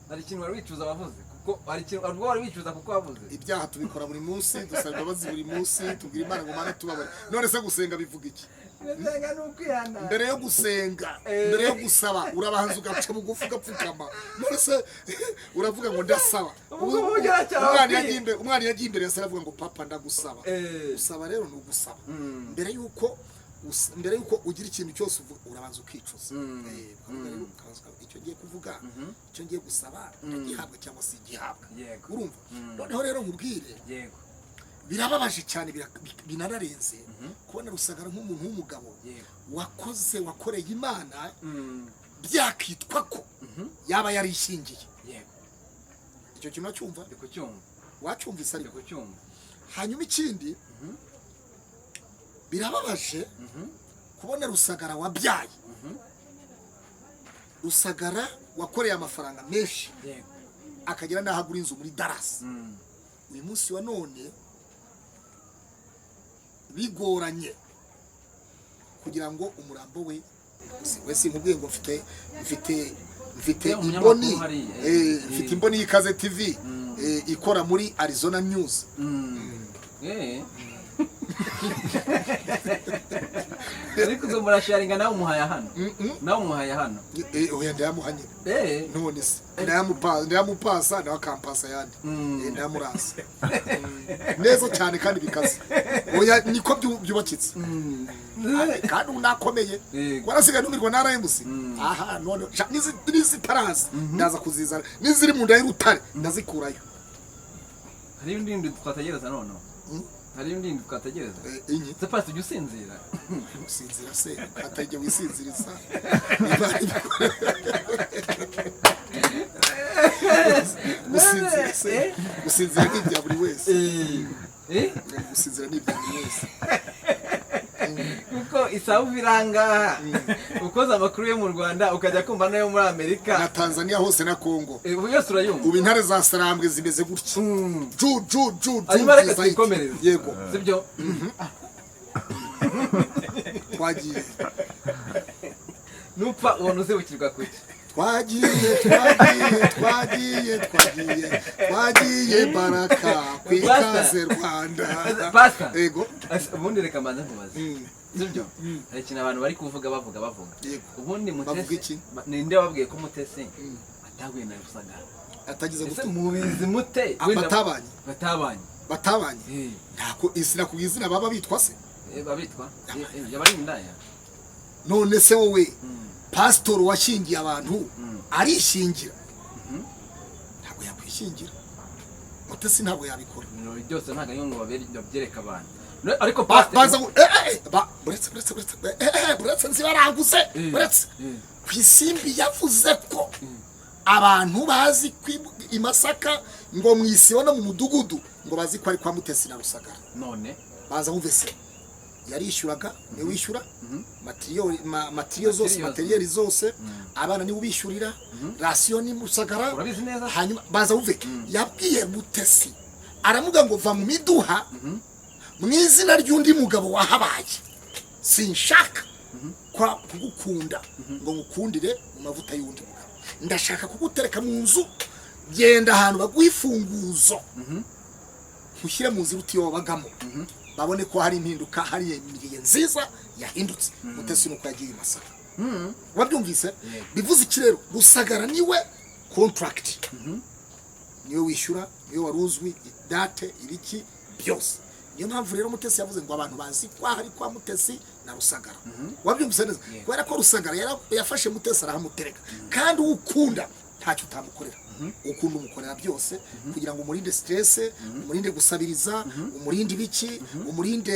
hari ikintu wari wicuza wavuze kuko hari ikintu wari wicuza kuko wavuze ibyaha tubikora buri munsi dusaba imbabazi buri munsi tubwira Imana ngo Mana tubabare none se gusenga bivuga iki gusenga n'ukwihana mbere yo gusenga mbere yo gusaba urabanza ugaca bugufi ugapfukama none se uravuga ngo ndasaba umwana yagiye imbere yase aravuga ngo papa ndagusaba usaba rero ni ugusaba mbere yuko ugira ikintu cyose urabanza ukicuza icyo ngiye kuvuga icyo ngiye gusaba igihabwa cyangwa se igihabwa urumva noneho rero nkubwire birababaje cyane binararenze kubona Rusagara nk'umuntu w'umugabo wakoreye Imana byakitwa ko yaba yarishingiye icyo kintu wacyumva wacyumvise ariko hanyuma ikindi birababaje kubona Rusagara wabyaye Rusagara wakoreye amafaranga menshi akagera n'ahagura inzu muri Dallas uyu munsi wa none bigoranye kugira ngo umurambo we wese nkubwiye ngo mfite imboni mfite imboni y'Ikaze TV ikora muri Arizona News. ariko zo murasharinga nawe umuhaya hano oya ndayamuhanye none se ndayamupasa nawe akampasa yandi ndayamurasa neza cyane kandi bikaze oya niko byubakitse kandi unakomeye warasigaye numirwa na RMC aha none nizi tarazi ndaza kuzizana niziri mu nda y'urutare ndazikurayo. hari ibindi twategereza none hari ibindi twategereza se pasi ujye usinzira se atajya wisinziriza gusinzira ni ibya buri wese gusinzira ni ibya buri wese kuko isabu biranga ukoza amakuru yo mu Rwanda ukajya kumva nayo muri Amerika na Tanzania hose na Kongo ubu yose urayumva ubu intare za Sarambwe zimeze gutya ju arimo reka twikomereze yego sibyo twagiye nupfa ubona uzibukirwa kuki twagiye baraka ku Ikaze Rwanda yego ubundi reka mbanza nkubaze sibyo hari ikintu abantu bari kuvuga bavuga ubundi Mutesi ninde wabwiye ko Mutesi ataguye na Rusagara atagize gute mubizi mute batabanye ntako izina ku izina baba bitwa se babitwa yabari indaya none se wowe pastor washingiye abantu arishingira ntabwo yakwishingira Mutesi ntabwo yabikora byose ntago yo ngo babyereka abantu ariko pastor buretse nzibaranguse buretse kwisimbi yavuze ko abantu bazi imasaka ngo mwisibo no mu mudugudu ngo bazi ko ari kwa Mutesi na Rusagara none baza bumvise yarishyuraga ni wishyura materiyo zose abana ni ubishyurira rasiyo ni Rusagara hanyuma baza uve yabwiye Mutesi aramuga ngo va mu miduha mu izina ry'undi mugabo wahabaye sinshaka kwa kugukunda ngo ngukundire mu mavuta y'undi mugabo ndashaka kugutereka mu nzu genda ahantu baguhifunguzo ushyire mu nzu utiyo wabagamo babone ko hari impinduka hari imiriye nziza yahindutse Mutesi nuko yagiye Masaka wabyumvise bivuze iki rero Rusagara niwe contract niwe wishyura niwe waruzwi date ibiki byose niyo mpamvu rero Mutesi yavuze ngo abantu bazi ko hari kwa Mutesi na Rusagara wabyumvise neza kubera ko Rusagara yafashe Mutesi arahamutereka kandi ukunda ntacyo utamukorera ukunda umukorera byose kugira ngo umurinde stress umurinde gusabiriza umurinde ibiki umurinde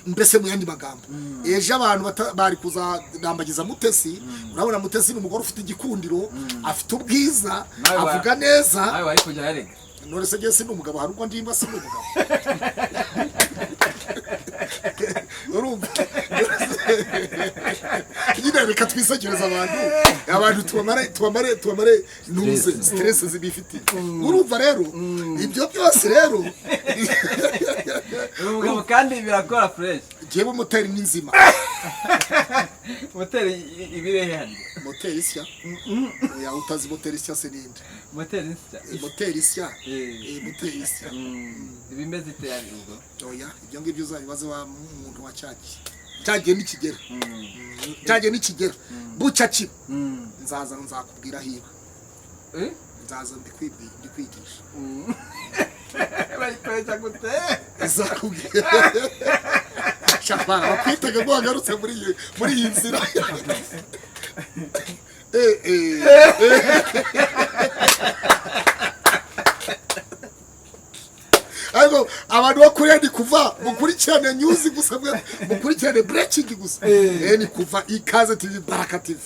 mbese mu yandi magambo eje abantu bari kuzadambagiza Mutesi urabona Mutesi ni umugore ufite igikundiro afite ubwiza avuga neza nawe bari kujya yarega none se gese ni umugabo hari ubwo ndimba se umugabo urumva nyine reka twisekereza abantu tubamare nuze stress zibifitiye urumva rero ibyo byose rero umugabo kandi birakora fresh jewe moteri n'inzima moteri ibirehe hano moteri isya ya utazi moteri isya se ninde moteri isya moteri isya ibimeze iteyari ubwo oya ibyo ngibyo uzabibaze wa muntu wa cyagiye n'ikigera bucya kiba nzaza nzakubwira hiba nzaza ndikwigisha barikoresha gute nzakubwira shapara bakwitega ngo wagarutse muri iyi nzira ariko abantu bakuriye kuva mukurikirane news gusa mukurikirane breaking gusa ni kuva Ikaze TV Baraka TV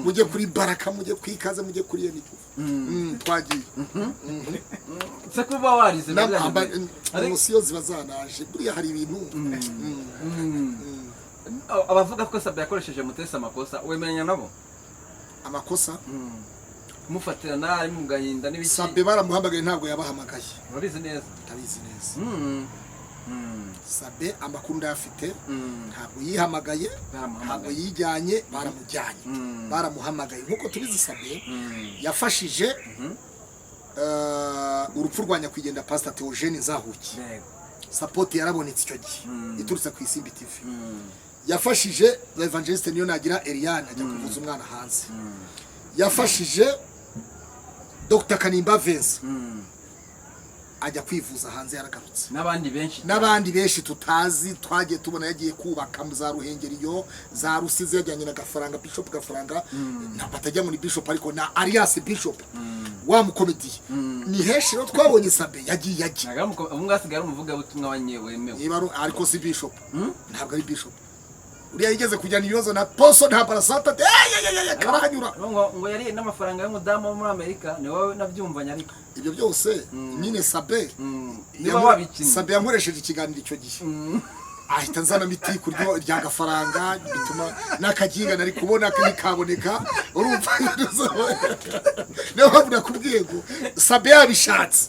mujye kuri Baraka mujye ku Ikaze mujye kuri ni kuva twagiye se kuba warize musiyo zibazanaje buriya hari ibintu abavuga ko Sabe yakoresheje Mutesi amakosa wemenya nabo amakosa mufatirana ari mu gahinda n'ibiki Sabe baramuhamagaye ntabwo yabahamagaye urabizi neza tabizi neza Sabe amakuru ndafite ntabwo yihamagaye ntabwo yijyanye baramuhamagaye nkuko tubizi Sabe yafashije urupfu rwa nyakwigendera Pastor Theogene Nzahuki support yarabonetse icyo gihe iturutse ku Isimbi TV yafashije Evangeliste niyo nagira Eliane ajya kuvuza umwana hanze yafashije Dr Kanimba Vincent ajya kwivuza hanze yaragarutse n'abandi benshi tutazi twagiye tubona yagiye kubaka mu za Ruhengeriyo za Rusizi yajyanye na Gafaranga Bishop Gafaranga batajya muri Bishop ariko na Alias Bishop wa mukomedi ni heshi rero twabonye Sabe yagiye umwasigara umuvuga butumwa wanyewemewe ariko si Bishop ntabwo ari Bishop uriya yigeze kujyana ibibazo na poso nta parasata karahanyura ngo yariye n'amafaranga y'umudamu wo muri Amerika ni wowe nabyumvanya ariko ibyo byose nyine Sabe Sabe yankoresheje ikiganiro icyo gihe ahita nzana miti kuryo rya Gafaranga bituma nakaginga nari kubona kaboneka urumva niho nakubwiye ngo Sabe yabishatse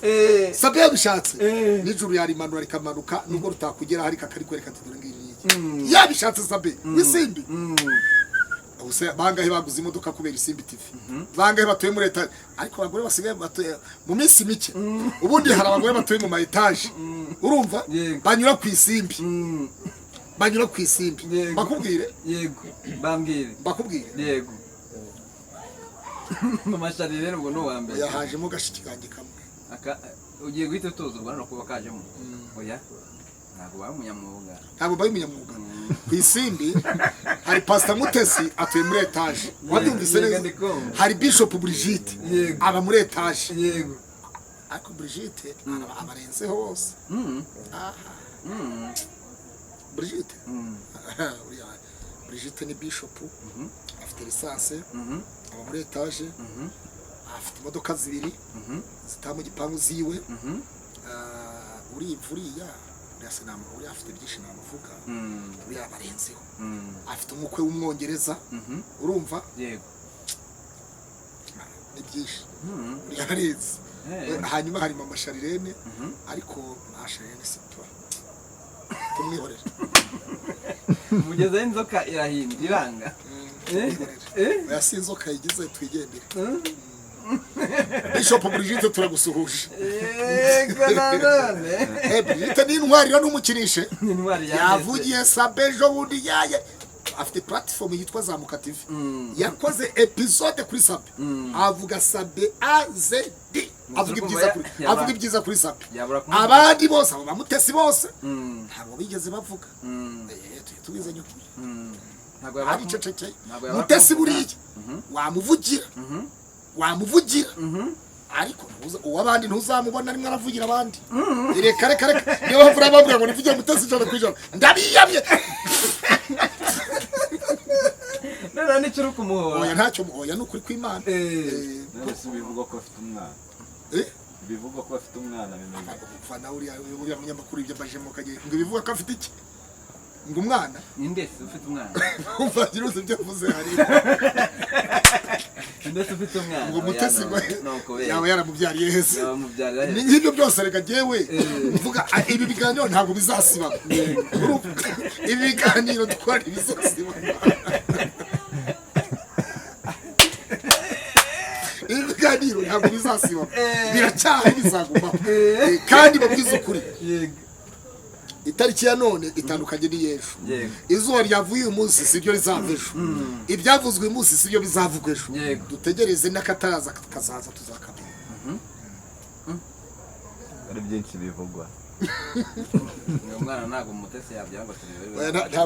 nijuru yari manura rikamanuka nubwo rutakugera hari kakari kwereka tudure ngiri yabishatse Sabe Isimbi ubuse bangahe baguze imodoka kubera Isimbi TV bangahe batuye muri leta ariko abagore basigaye batuye mu minsi mike ubundi hari abagore batuye mu ma etage urumva banyura ku Isimbi bakubwire yego bakubwire yego mama Shari rero ngo no wambere yahajemo gashiki kanjye kamwe ugiye guhita utozurwa no kuba kajemo oya ntabwo bamunyamwuga ku Isimbi hari Pstr Mutesi atuye muri etage wabyumvise neza hari Bishop Brigitte aba muri etage yego ariko Brigitte abarenzeho bose Brigitte ni Bishop afite lisanse aba muri etage afite imodoka zibiri zitamu gipangu ziwe uriya sinama uri afite byinshi namuvuga uri abarenzeho afite umukwe w'umwongereza urumva yego ni byinshi uri arenze hanyuma hari mama Sharirene ariko Sharirene sipa tumwihorera mugeze inzoka iranga yasinzoka yigize twigendere Bishop Brigitte turagusuhuje Brigitte ni intwari n'umukinishe yavugiye Sabe jo bundi yaye afite platform yitwa Zamuka TV yakoze episode kuri Sabe avuga Sabe AZD avuga ibyiza kuri Sabe abandi bose abo bamutesi bose ntabwo bigeze bavuga tubizanye kuri ntabwo ari ceceke mutesi buriye wamuvugira ariko uwabandi ntuzamubona rimwe aravugira abandi reka niyo bavura bambwira ngo nivuge Mutesi ijana ku ijana ndabiyamye nera n'icyo kumuhora oya ntacyo oya n'ukuri kw'Imana bivugwa ko afite umwana bivugwa ko afite umwana bimeze fana uriya munyamakuru ibyo bajemo kagiye ngo bivugwa ko afite iki ngo umwana indese ufite umwana umva giruze byo vuze hari indese ufite umwana ngo Mutesi yawe yaramubyariye hese n'ibyo byose reka jewe mvuga ibi biganiro ntabwo bizasiba ibi biganiro twari bizasiba ibi biganiro ntabwo bizasiba biracyaha bizaguma kandi babwiza ukuri itariki ya none itandukanye n'iy'ejo izuba ryavuye uyu munsi sibyo rizava ejo ibyavuzwe uyu munsi sibyo bizavugwa ejo dutegereze n'akataraza kazaza tuzakamenya ari byinshi bivugwa umwana ntabwo Mutesi yabyanga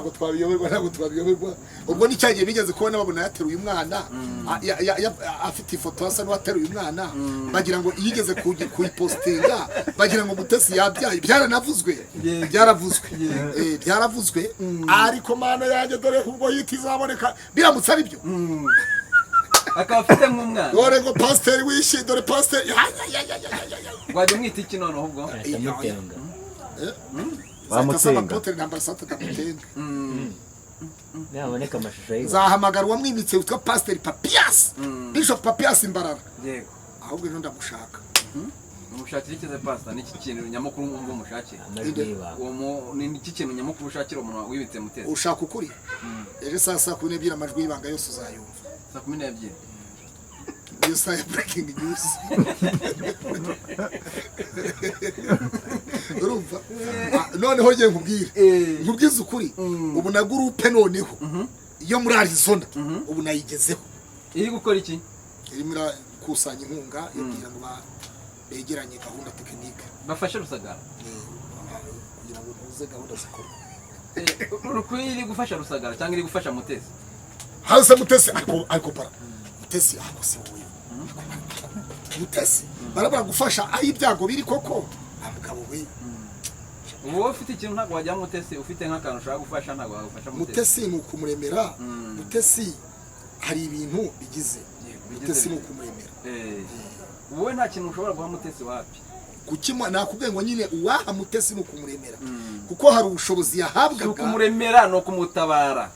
ngo tubiyoberwe ntabwo twabiyoberwa ubwo ni cyagiye bigeze kubona babona yateruye umwana afite ifoto asa n'uwateruye umwana bagira ngo yigeze kuyipostinga bagira ngo Mutesi yabyaye byaravuzwe ariko mana yanjye dore ubwo yita izaboneka biramutse ari byo akaba afite nk'umwana dore ngo pasiteri wishyuye dore pasiteri wajya umwita iki noneho ubwo bamutenga naboneka amashusho yiwe zahamagara uwamwimitse witwa Pasiteri Papias Bishop Papias Imbarara ahubwo rero ndamushaka umushakira ikize Pastor n'iki kintu nyamukuru mwumva umushakira ni iki kintu nyamukuru ushakira umuntu wibitse Mutesi ushaka ukuri ejo saa 12 amajwi y'ibanga yose uzayumva saa 12 iyo saa ya breaking news urumva noneho ngiye nkubwize ukuri ubu na groupe noneho iyo muri Arizona ubu nayigezeho iri gukora iki iri muri kusanya inkunga kugira ngo begeranye gahunda tekinike bafashe Rusagara kugira ngo tuze gahunda zikorwe urukwiri gufasha Rusagara cyangwa iri gufasha Mutesi hase Mutesi ariko para Mutesi akose wowe Mutesi barabara gufasha aho ibyago biri koko abagabo we uwo ufite ikintu ntabwo wajya Mutesi ufite nk'akantu ushaka gufasha ntabwo wagufasha Mutesi ni ukumuremera Mutesi hari ibintu bigize Mutesi ni ukumuremera wowe nta kintu ushobora guha Mutesi wapi kukimwa nakubwiye ngo nyine uwaha Mutesi ni ukumuremera kuko hari ubushobozi yahabwaga ukumuremera no kumutabara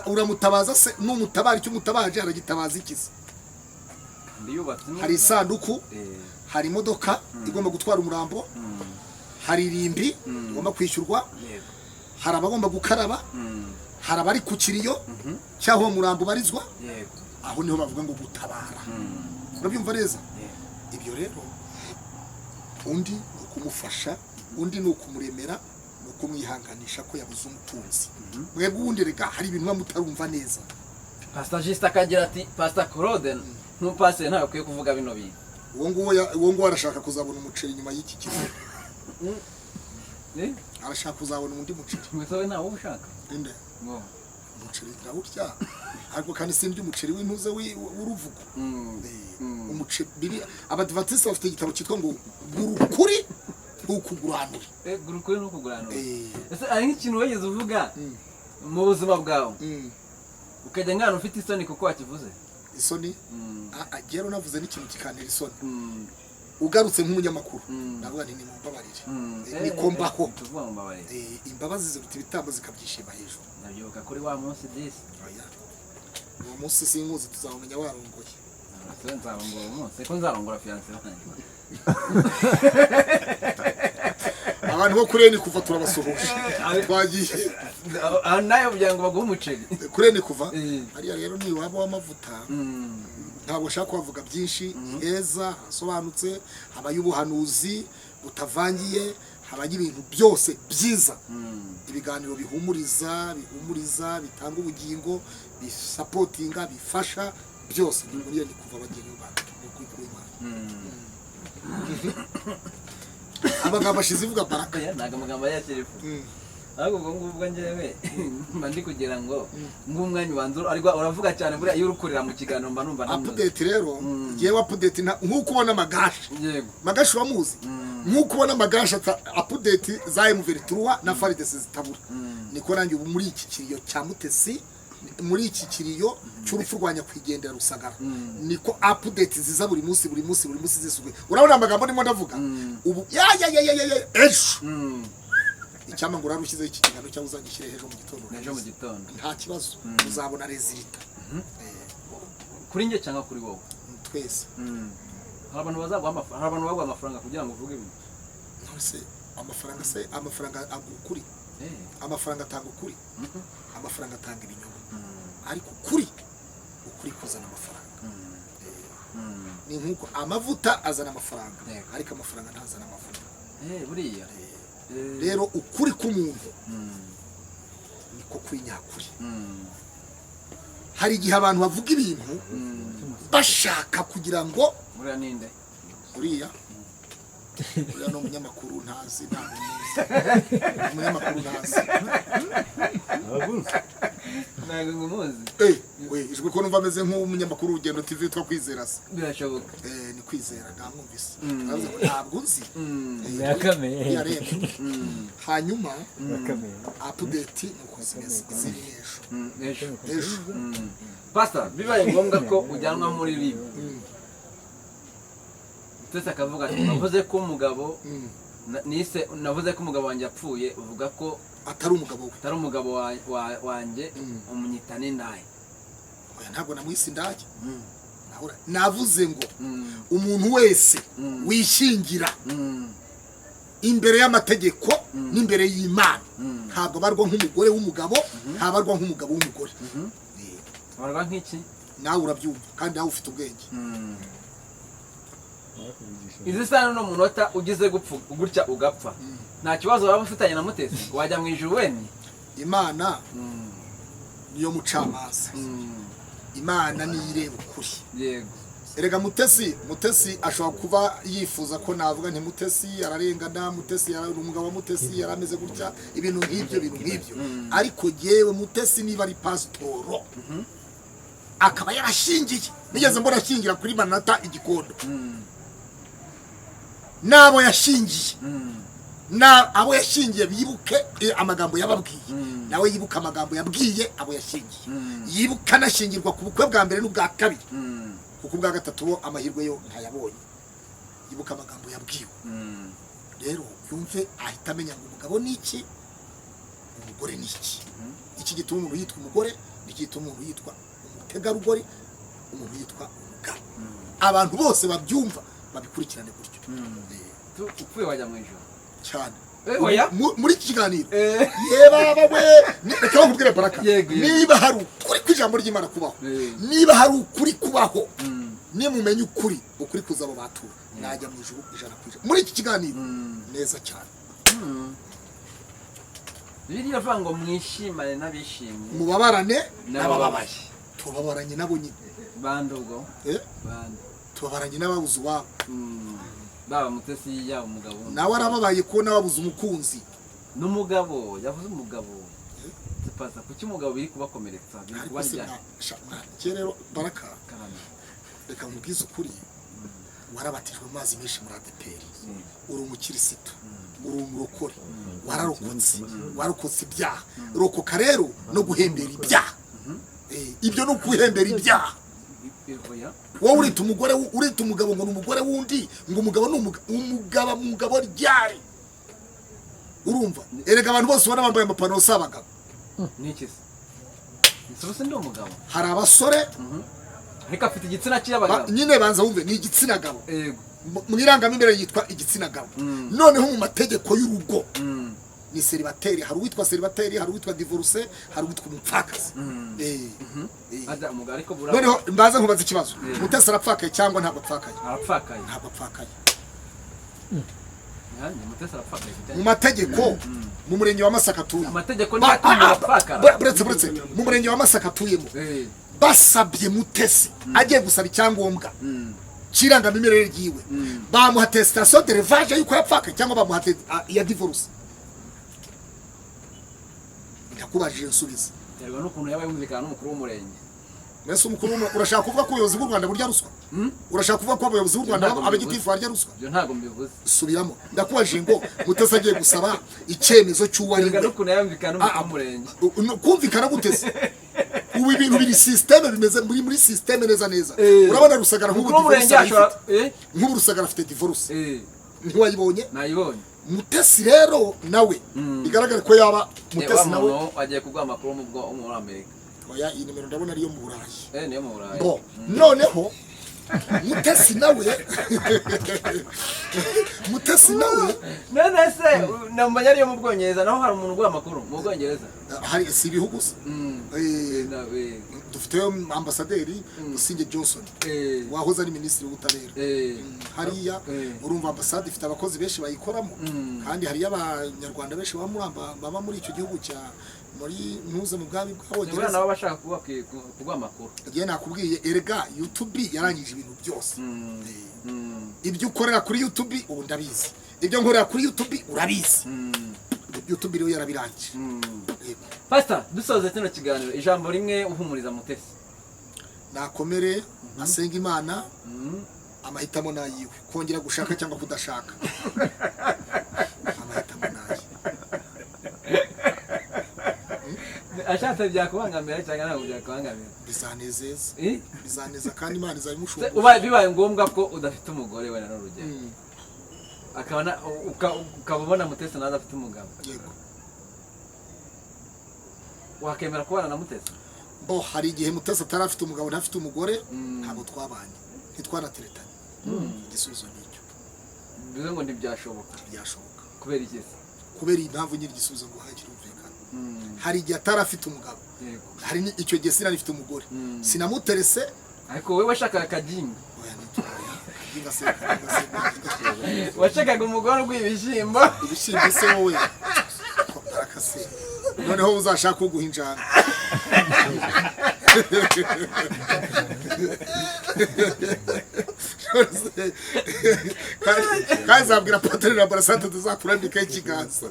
uramutabaza se n'umutabara icyo mutabaje aragitabaza ikize hari isanduku hari imodoka igomba gutwara umurambo hari irimbi igomba kwishyurwa hari abagomba gukaraba hari abari ku kiriyo cyaho umurambo barizwa aho niho bavuga ngo gutabara urabyumva neza ibyo rero undi ukumufasha undi ni ukumuremera ni ukumwihanganisha ko yabuze umutunzi mwebwe ubundi rega hari ibintu bamutarumva neza Pastor Just akagira ati Pastor Claude n'upasire ntawe kwiye kuvuga bino bintu uwo ngo arashaka kuzabona umuceri nyuma y'iki kizo arashaka kuzabona undi muceri mwesowe ntawe ushaka inde umuceri ndawurya ariko kandi sindi umuceri w'intuze w'uruvugo umuceri biri abadventiste bafite igitabo cyitwa ngo gurukuri ukuguranura gurukuri n'ukuguranura ese ari nk'ikintu wigeze uvuga mu buzima bwawe ukajya ngana ufite isoni kuko wakivuze isoni agero navuze n'ikintu kikantera isoni ugarutse nk'umunyamakuru navuga nti nimumbabarire nikombaho imbabazi ziruta ibitambo zikabyishima hejuru nabyibuka kuri wa munsi disi uwo munsi sinkuzi tuzamenya warongoye nzarongora umunsi ko nzarongora fiancé wanjye abantu bo kureni kuva turabasuhuje twagiye nayo kugira ngo baguhe umuceri kureni kuva hariya rero ni waba w'amavuta ntabwo ushaka kubavuga byinshi heza hasobanutse habaye ubuhanuzi butavangiye habaye ibintu byose byiza ibiganiro bihumuriza bitanga ubugingo bisapotinga bifasha byose ni muri ni kuva bagiye bandi kuri Imana abagabo bashize ivuga baraka naga amagambo yakirifu ariko ngubwo ngewe mandi kugira ngo ngumwanya ubanzura ariko uravuga cyane buri iyo urukurira mu kiganiro mba numva update rero ngiye update nkuko ubona magashi yego magashi wamuzi nkuko ubona magashi update za M23 na Farides zitabura niko nanjye ubu muri iki kiriyo cya Mutesi muri iki kiriyo cy'urupfu rwanya kwigendera Rusagara niko update ziza buri munsi zisubiye urabona amagambo ndimo ndavuga ubu ya ejo icyama ngo urarushyizeho iki kiganiro cyangwa uzangishyire ejo mu gitondo nta kibazo uzabona rezilita kuri nge cyangwa kuri wowe twese hari abantu baguha amafaranga kugira ngo uvuge ibintu nose amafaranga agukuri amafaranga atanga ukuri amafaranga atanga ibinyoma ariko ukuri kuzana amafaranga ni nkuko amavuta azana amafaranga ariko amafaranga ntazana amavuta buriya rero ukuri k'umuntu niko kwinyakuri hari igihe abantu bavuga ibintu bashaka kugira ngo uriya ninde uriya no umunyamakuru ntazi umunyamakuru ntazi ntabwo ngumuzi ijwi ko numva ameze nk'umunyamakuru urugendo TV twa kwizera se birashoboka ni kwizera ndamwumvise ntabwo nzi yakameye hanyuma update nuko ziri ejo Pastor bibaye ngombwa ko ujyanwa muri ribu twese akavuga ati navuze ko umugabo navuze ko umugabo wanjye yapfuye uvuga ko atari umugabo wanjye umunyita n'indaye ntabwo namwise indaya navuze ngo umuntu wese wishingira imbere y'amategeko n'imbere y'Imana ntabwo barwa nk'umugore w'umugabo ntabarwa nk'umugabo w'umugore barwa nk'iki nawe urabyumva kandi nawe ufite ubwenge izi sana no munota ugize gupfa gutya ugapfa nta kibazo waba ufitanye na Mutesi wajya mu ijuru wene Imana niyo mucamanza Imana niyireba ukuri yego erega Mutesi ashobora kuba yifuza ko navuga nti Mutesi ararengana Mutesi yari umugabo wa Mutesi yarameze gutya ibintu nk'ibyo ariko yewe Mutesi niba ari pastoro akaba yarashingiye nigeze mbona ashingira kuri Manata igikondo nabo yashingiye abo yashingiye bibuke amagambo yababwiye nawe yibuka amagambo yabwiye abo yashingiye yibuka nashingirwa ku bukwe bwa mbere n'ubwa kabiri kuko ubwa gatatu bo amahirwe yo ntayabonye yibuka amagambo yabwiwe rero yumve ahita amenya ngo umugabo ni iki umugore ni iki gituma umuntu yitwa umugore n'iki gituma umuntu yitwa umutegarugori umuntu yitwa umugabo abantu bose babyumva babikurikirane gutyo upfuye wajya mu ijuru cyane muri iki kiganiro yebaba we reka nkubwire Baraka niba hari ukuri kw'ijambo ry'Imana kubaho niba hari ukuri kubaho nimumenye ukuri kuzabo batura najya mu ijuru ijana kw'ijana muri iki kiganiro neza cyane biriya vango mwishimane n'abishimye mubabarane n'abababaye tubabaranye nabo nyine bandubwo tubabaranye n'ababuze uwabo baba Mutesi yaba umugabo nawe arababaye ko nababuze umukunzi n'umugabo yavuze umugabo tupasa kuki umugabo biri kubakomeretsa biri kubarya rero Baraka reka mubwize ukuri warabatijwe amazi menshi muri ADPR uri umukirisitu uri umurokore wararokotse ibyaha rokoka rero no guhembera ibyaha ibyo no guhembera ibyaha wowe urita umugore urita umugabo ngo n'umugore wundi ngo umugabo umugabo ryari urumva erega abantu bose bana bambaye amapantaro sabagabo niki se ndi umugabo hari abasore ariko afite igitsina cy'abagabo nyine banza wumve ni igitsina gabo mu irangamimerere yitwa igitsina gabo noneho mu mategeko y'urugo ni celibateri hari uwitwa celibateri hari uwitwa divorce hari uwitwa umupfakazi noneho mbaza nkubaza ikibazo Mutesi arapfakaye cyangwa ntabwo apfakaye ntabwo apfakaye mu mategeko mu murenge wa Masaka atuye amategeko ni apfakara buretse mu murenge wa Masaka atuyemo basabye Mutesi agiye gusaba icyangombwa kirangamimerere ryiwe bamuha attestation de levage yuko yapfakaye cyangwa bamuha ya divorce ndakubajije nsubiza yarwa n'ukuntu yabaye umvikana n'umukuru w'umurenge Mbese umukuru urashaka kuvuga ko ubuyobozi bw'u Rwanda burya ruswa urashaka kuvuga ko abayobozi b'u Rwanda abagitifu barya ruswa byo ntago mbivuze subiramo ndakubajije ngo Mutesi agiye gusaba icyemezo cy'uwari n'ukuntu yabimvikana n'umukuru w'umurenge kumvikana gutese ubu ibintu biri systeme bimeze muri systeme neza urabona Rusagara nk'ubu Rusagara afite divorce ntiwayibonye nayibonye Mutesi rero nawe bigaragara ko yaba Mutesi nawe agiye kugwa amakuru muri Amerika oya iyi nimero ndabona ariyo mu Burayi niyo mu Burayi noneho Mutesi nawe none se nambanya ariyo mu Bwongereza naho hari umuntu ugwa amakuru mu Bwongereza hari si ibihugu se dufite ambasaderi Musinge Johnson wahoze ari minisitiri w'ubutabera hariya urumva ambasade ifite abakozi benshi bayikoramo kandi hari abanyarwanda benshi baba muri icyo gihugu cya muri ntuze mu bwami bw'Abongereza nabo bashaka kugwa amakuru agiye nakubwiye erega YouTube yarangije ibintu byose ibyo ukorera kuri YouTube ubu ndabizi ibyo nkorera kuri YouTube urabizi YouTube rero yarabirangije Pastor dusoze kino kiganiro ijambo rimwe uhumuriza Mutesi nakomere asenga Imana amahitamo nayiwe kongera gushaka cyangwa kudashaka amahitamo nayiwe ashatse byakubangamira cyangwa ntabwo byakubangamira bizaneza kandi Imana izabimushobora bibaye ngombwa ko udafite umugore we na n'urugero ukabona Mutesi nawe adafite umugabo yego wakemera kubana na Mutesi bo hari igihe Mutesi atarafite umugabo ntafite umugore ntabwo twabanye ntitwanateretanye igisubizo n'icyo bivuze ngo ntibyashoboka kubera iki kubera impamvu nyiri igisubizo ngo hakirumvikana hari igihe atarafite umugabo hari icyo gihe sinarifite umugore sinamuterese ariko wowe washakaga akajinga washakaga umugore w'ibishyimbo se wowe arakase noneho uzashaka uguha injanga kandi zabwira patari na barasante tuzakurambika ikiganza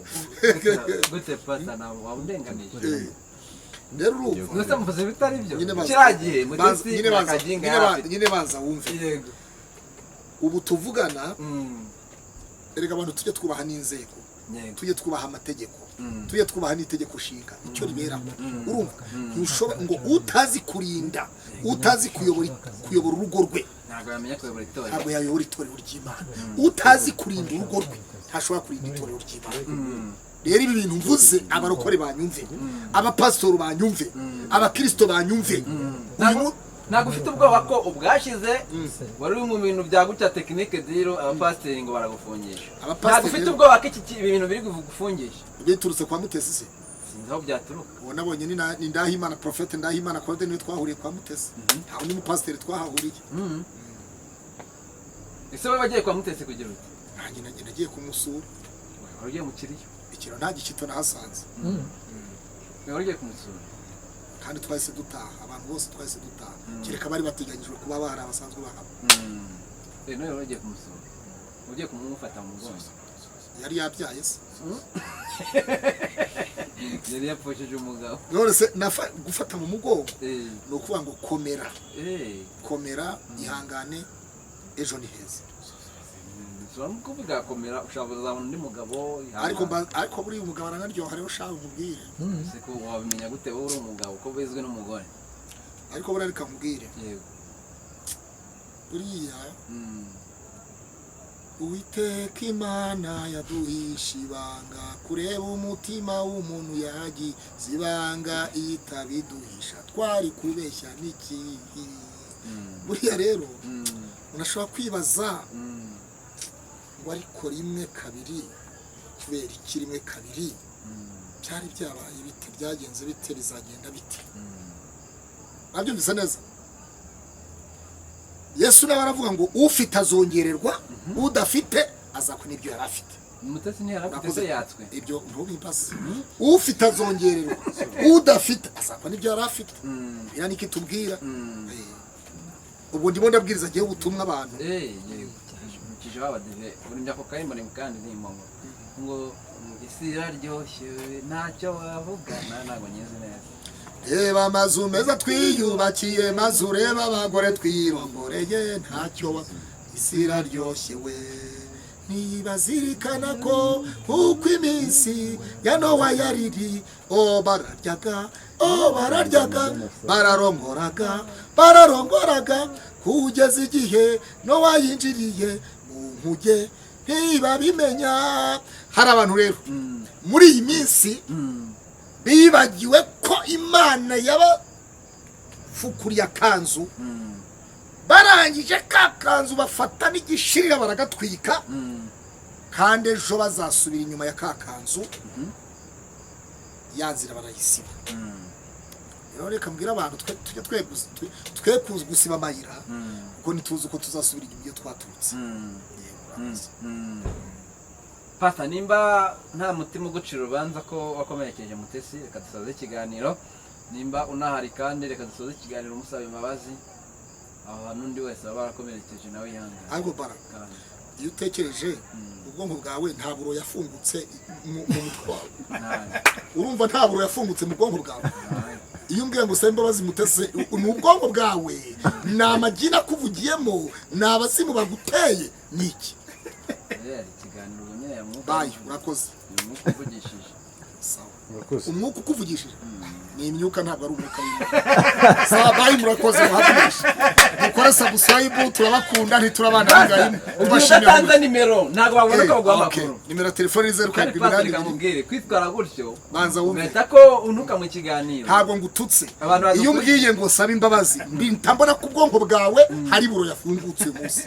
gute pata nawe wawundenganije rero urumva gusa muvuze bitari byo kiragiye Mutesi nyine baza wumve yego ubu tuvugana erega abantu tujye twubaha n'inzego tujye twubaha amategeko tujye twubaha n'itegeko nshinga icyo ribera urumva ntushobora ngo utazi kurinda utazi kuyobora urugo rwe ntabwo yayobora itorero ry'Imana utazi kurinda urugo rwe ntashobora kurinda itorero ry'Imana rero ibi bintu mvuze abarokore banyumve abapasitoro banyumve abakristo banyumve ntabwo ufite ubwoba ko ubwashize wari uri mu bintu bya gutya tekinike zero abapasiteri ngo baragufungisha ntabwo ufite ubwoba ko iki bintu biri gufungisha biturutse kwa Mutesi se sinzi aho byaturuka uwo nabonye ni Ndahimana Prophet Ndahimana Claude niwe twahuriye kwa Mutesi ntawe ni umupasiteri twahahuriye ese wowe wagiye kwa Mutesi kugira uti nanjye nagiye kumusura wari ugiye mu kiriyo ikiro nta gikito nahasanze wari ugiye kumusura kandi twahise dutaha abantu bose twahise dutaha kereka bari bateganyijwe kuba bahari abasanzwe bahaba none wari ugiye kumusura ugiye kumufata mu mugongo yari yabyaye se yari yapfushije umugabo none se gufata mu mugongo ni ukuvuga ngo komera ihangane ejo ni heza kuvuga komera ushobora kuzabona undi mugabo ariko buriya umugabo aranaryoha rero ushaka umubwire siko wabimenya gute wowe uri umugabo ko bizwi n'umugore ariko buriya reka mubwire buriya Uwiteka Imana yaduhisha ibanga kureba umutima w'umuntu yagize ibanga itabiduhisha twari kubeshya n'ikihi buriya rero unashobora kwibaza ngo ariko rimwe kabiri kubera iki rimwe kabiri byari byabaye bite byagenze bite bizagenda bite nabyumvise neza Yesu nawe aravuga ngo ufite azongererwa udafite azakora ibyo yari afite Mutesi ni yarafite se yatswe ibyo ntubimbaze ufite azongererwa udafite azakora ibyo yari afite yani kitubwira ubwo ndimo ndabwiriza agiye ubutumwa abantu kije babadive uri njya ko kayimane mukandi ni mama ngo isira ryoshye ntacyo wavugana nago nyizi neza reba amazu meza twiyubakiye maze ureba abagore twirongoreye ntacyo isira ryoshye we ntibazirikana ko uko iminsi ya Nowa yariri bararyaga bararongoraga kugeza igihe Nowa yinjiriye mu nkuge ntibabimenya hari abantu rero muri iyi minsi bibagiwe ko Imana yabafukuriye akanzu barangije kakanzu bafata n'igishirira baragatwika kandi ejo bazasubira inyuma ya kakanzu yanzira barayisiba rero reka mbwira abantu twe gusiba amayira kuko ntituzi uko tuzasubira inyuma iyo twaturutse Pasta nimba nta mutima ugucira urubanza ko wakomerekeje Mutesi reka dusoze ikiganiro nimba unahari kandi reka dusoze ikiganiro umusaba imbabazi aho n'undi wese aba barakomerekeje nawe yanga ariko baraka iyo utekereje ubwonko bwawe nta buro yafungutse mu mutwe wawe urumva nta buro yafungutse mu bwonko bwawe iyo umbwiye ngo usabe imbabazi Mutesi ni ubwonko bwawe ni amagina akuvugiyemo ni abazimu baguteye niki bayi urakoze umwuka ukuvugishije ni imyuka ntabwo ari umwuka w'Imana sawa bayi murakoze muhagurisha mukora mukora subscribe turabakunda ntiturabana ngayimo udatanze nimero ntago babona ko baguha amakuru nimero telefone 07 kamubwire kwitwara gutyo banza wumve meta ko unuka mu kiganiro ntago ngututse iyo mbwiye ngo saba imbabazi mbona ku bwonko bwawe hari buro yafungutse munsi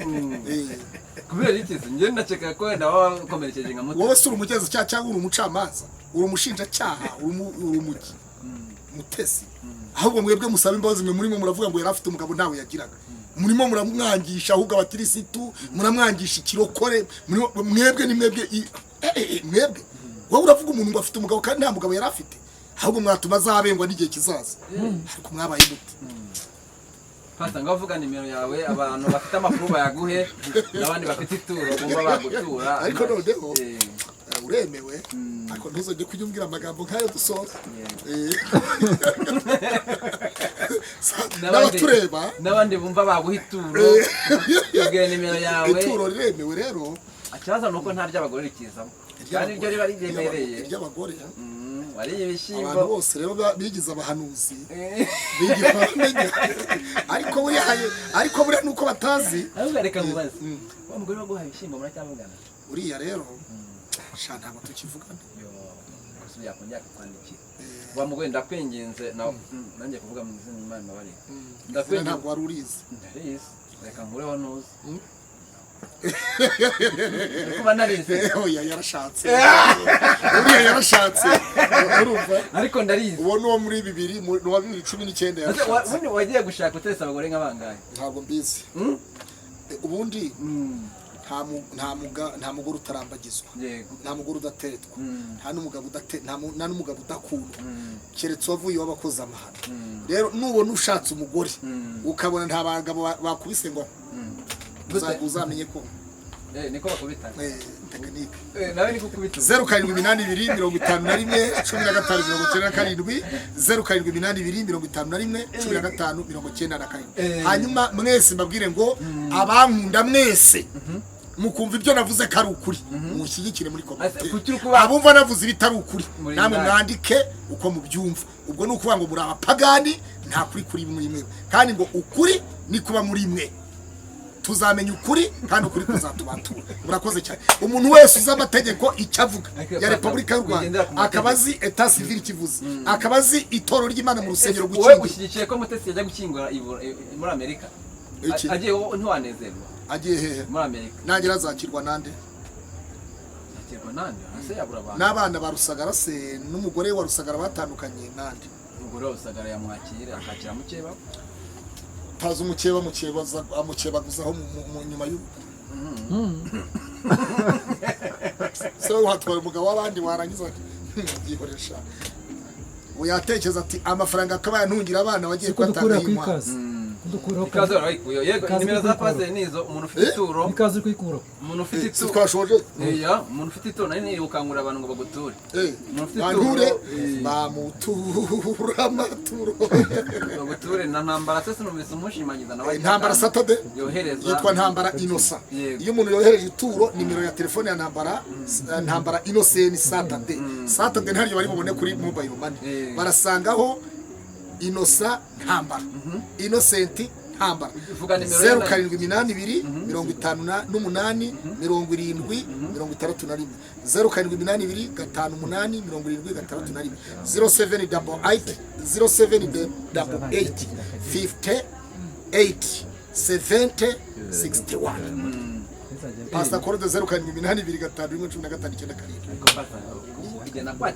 kubera iki ngiye ndaceka ko wenda wakomerekeje nka muto wowe sura umugezi cyangwa uri umucamanza uri umushinja cyaha uri umugi Mutesi ahubwo mwebwe musaba imbabazi mwe murimo muravuga ngo yarafite umugabo nawe yagiraga murimo muramwangisha ahubwo abatirisitu muramwangisha ikirokore mwebwe ni mwebwe wowe uravuga umuntu ngo afite umugabo kandi nta mugabo yarafite ahubwo mwatuma azabengwa n'igihe kizaza ariko mwabaye muti Pastor ngavuga nimero yawe abantu bafite amakuru bayaguhe nabandi bafite ituro bumva bagutura ariko noneho uremewe ako ntuzojye kunyumbwira amagambo nkayo dusoza n'abatureba n'abandi bumva baguha ituro ubwira nimero yawe ituro riremewe rero akibaza nuko nta ry'abagore rikizamo kandi ibyo riba riremereye iry'abagore wariye ibishyimbo abantu bose rero bigize abahanuzi bigize bamenya ariko buriya nuko batazi ahubwo reka ngubaze wa mugore waguhaye ibishyimbo muracyavugana uriya rero sha ntabwo tukivugana kusubiya kongera kwandikira wa mugore ndakwinginze nanjye kuvuga mu izina Imana mabari ndakwinginze ntabwo wari urizi ndarizi reka nkureho nuzi kuba narize oya yarashatse uriya yarashatse urumva ariko ndarize uwo nuwo muri 2019 yarashatse ubundi wagiye gushaka utese abagore nk'abangahe ntabwo mbizi ubundi nta mugore utarambagizwa nta mugore udatetwa nta n'umugabo udakunda keretse wavuye wabakoze amahano rero nubona ushatse umugore ukabona nta bagabo bakubise ngo uzamenye ko niko bakubitana tekinike nawe niko kubita 0782 51 15 97 0782 51 15 hanyuma mwese mbabwire ngo abankunda mwese mukumva ibyo navuze ko ari ukuri mushyigikire muri komite abumva navuze ibitari ukuri namwe mwandike uko mubyumva ubwo ni ukuvuga ngo muri abapagani nta kuri kuri muri mwe kandi ngo ukuri ni kuba muri mwe tuzamenya ukuri kandi ukuri kuzatubatura murakoze cyane umuntu wese uzi amategeko icyo avuga ya Repubulika y'u Rwanda akabazi etat civil kivuze akabazi itoro ry'Imana mu rusengero gukingira wowe ushyigikiye ko Mutesi yajya gukingura muri Amerika agiye ntiwanezerwa agiye hehe muri Amerika nagira azakirwa nande hase yabura abantu n'abana ba Rusagara se n'umugore wa Rusagara batandukanye nande umugore wa Rusagara yamwakira akakira mukeba taza amukebaguzaho mu nyuma y'urugo so watwara umugabo w'abandi warangiza yihoresha uyatekereza ati amafaranga akaba yantungira abana wagiye kwatanga Ikaze Ikaze barayikuye yego nimero za Pastor nizo umuntu ufite ituro Ikaze kwikura umuntu ufite ituro twashoje umuntu ufite ituro nari ukangura abantu ngo baguture umuntu ufite ituro bamutura amaturo baguture na ntambara se numvise umushimangiza nawe ntambara Saturday yohereza yitwa ntambara Innocent iyo umuntu yohereje ituro nimero ya telefone ya ntambara Innocent Saturday ntaryo bari bubone kuri mobile money barasangaho Innocent ntambara Innocent ntambara 0782 58 70 71 0782 58 70 0788 58 70 61 Pastor Claude 0782 5 15 igena kwakira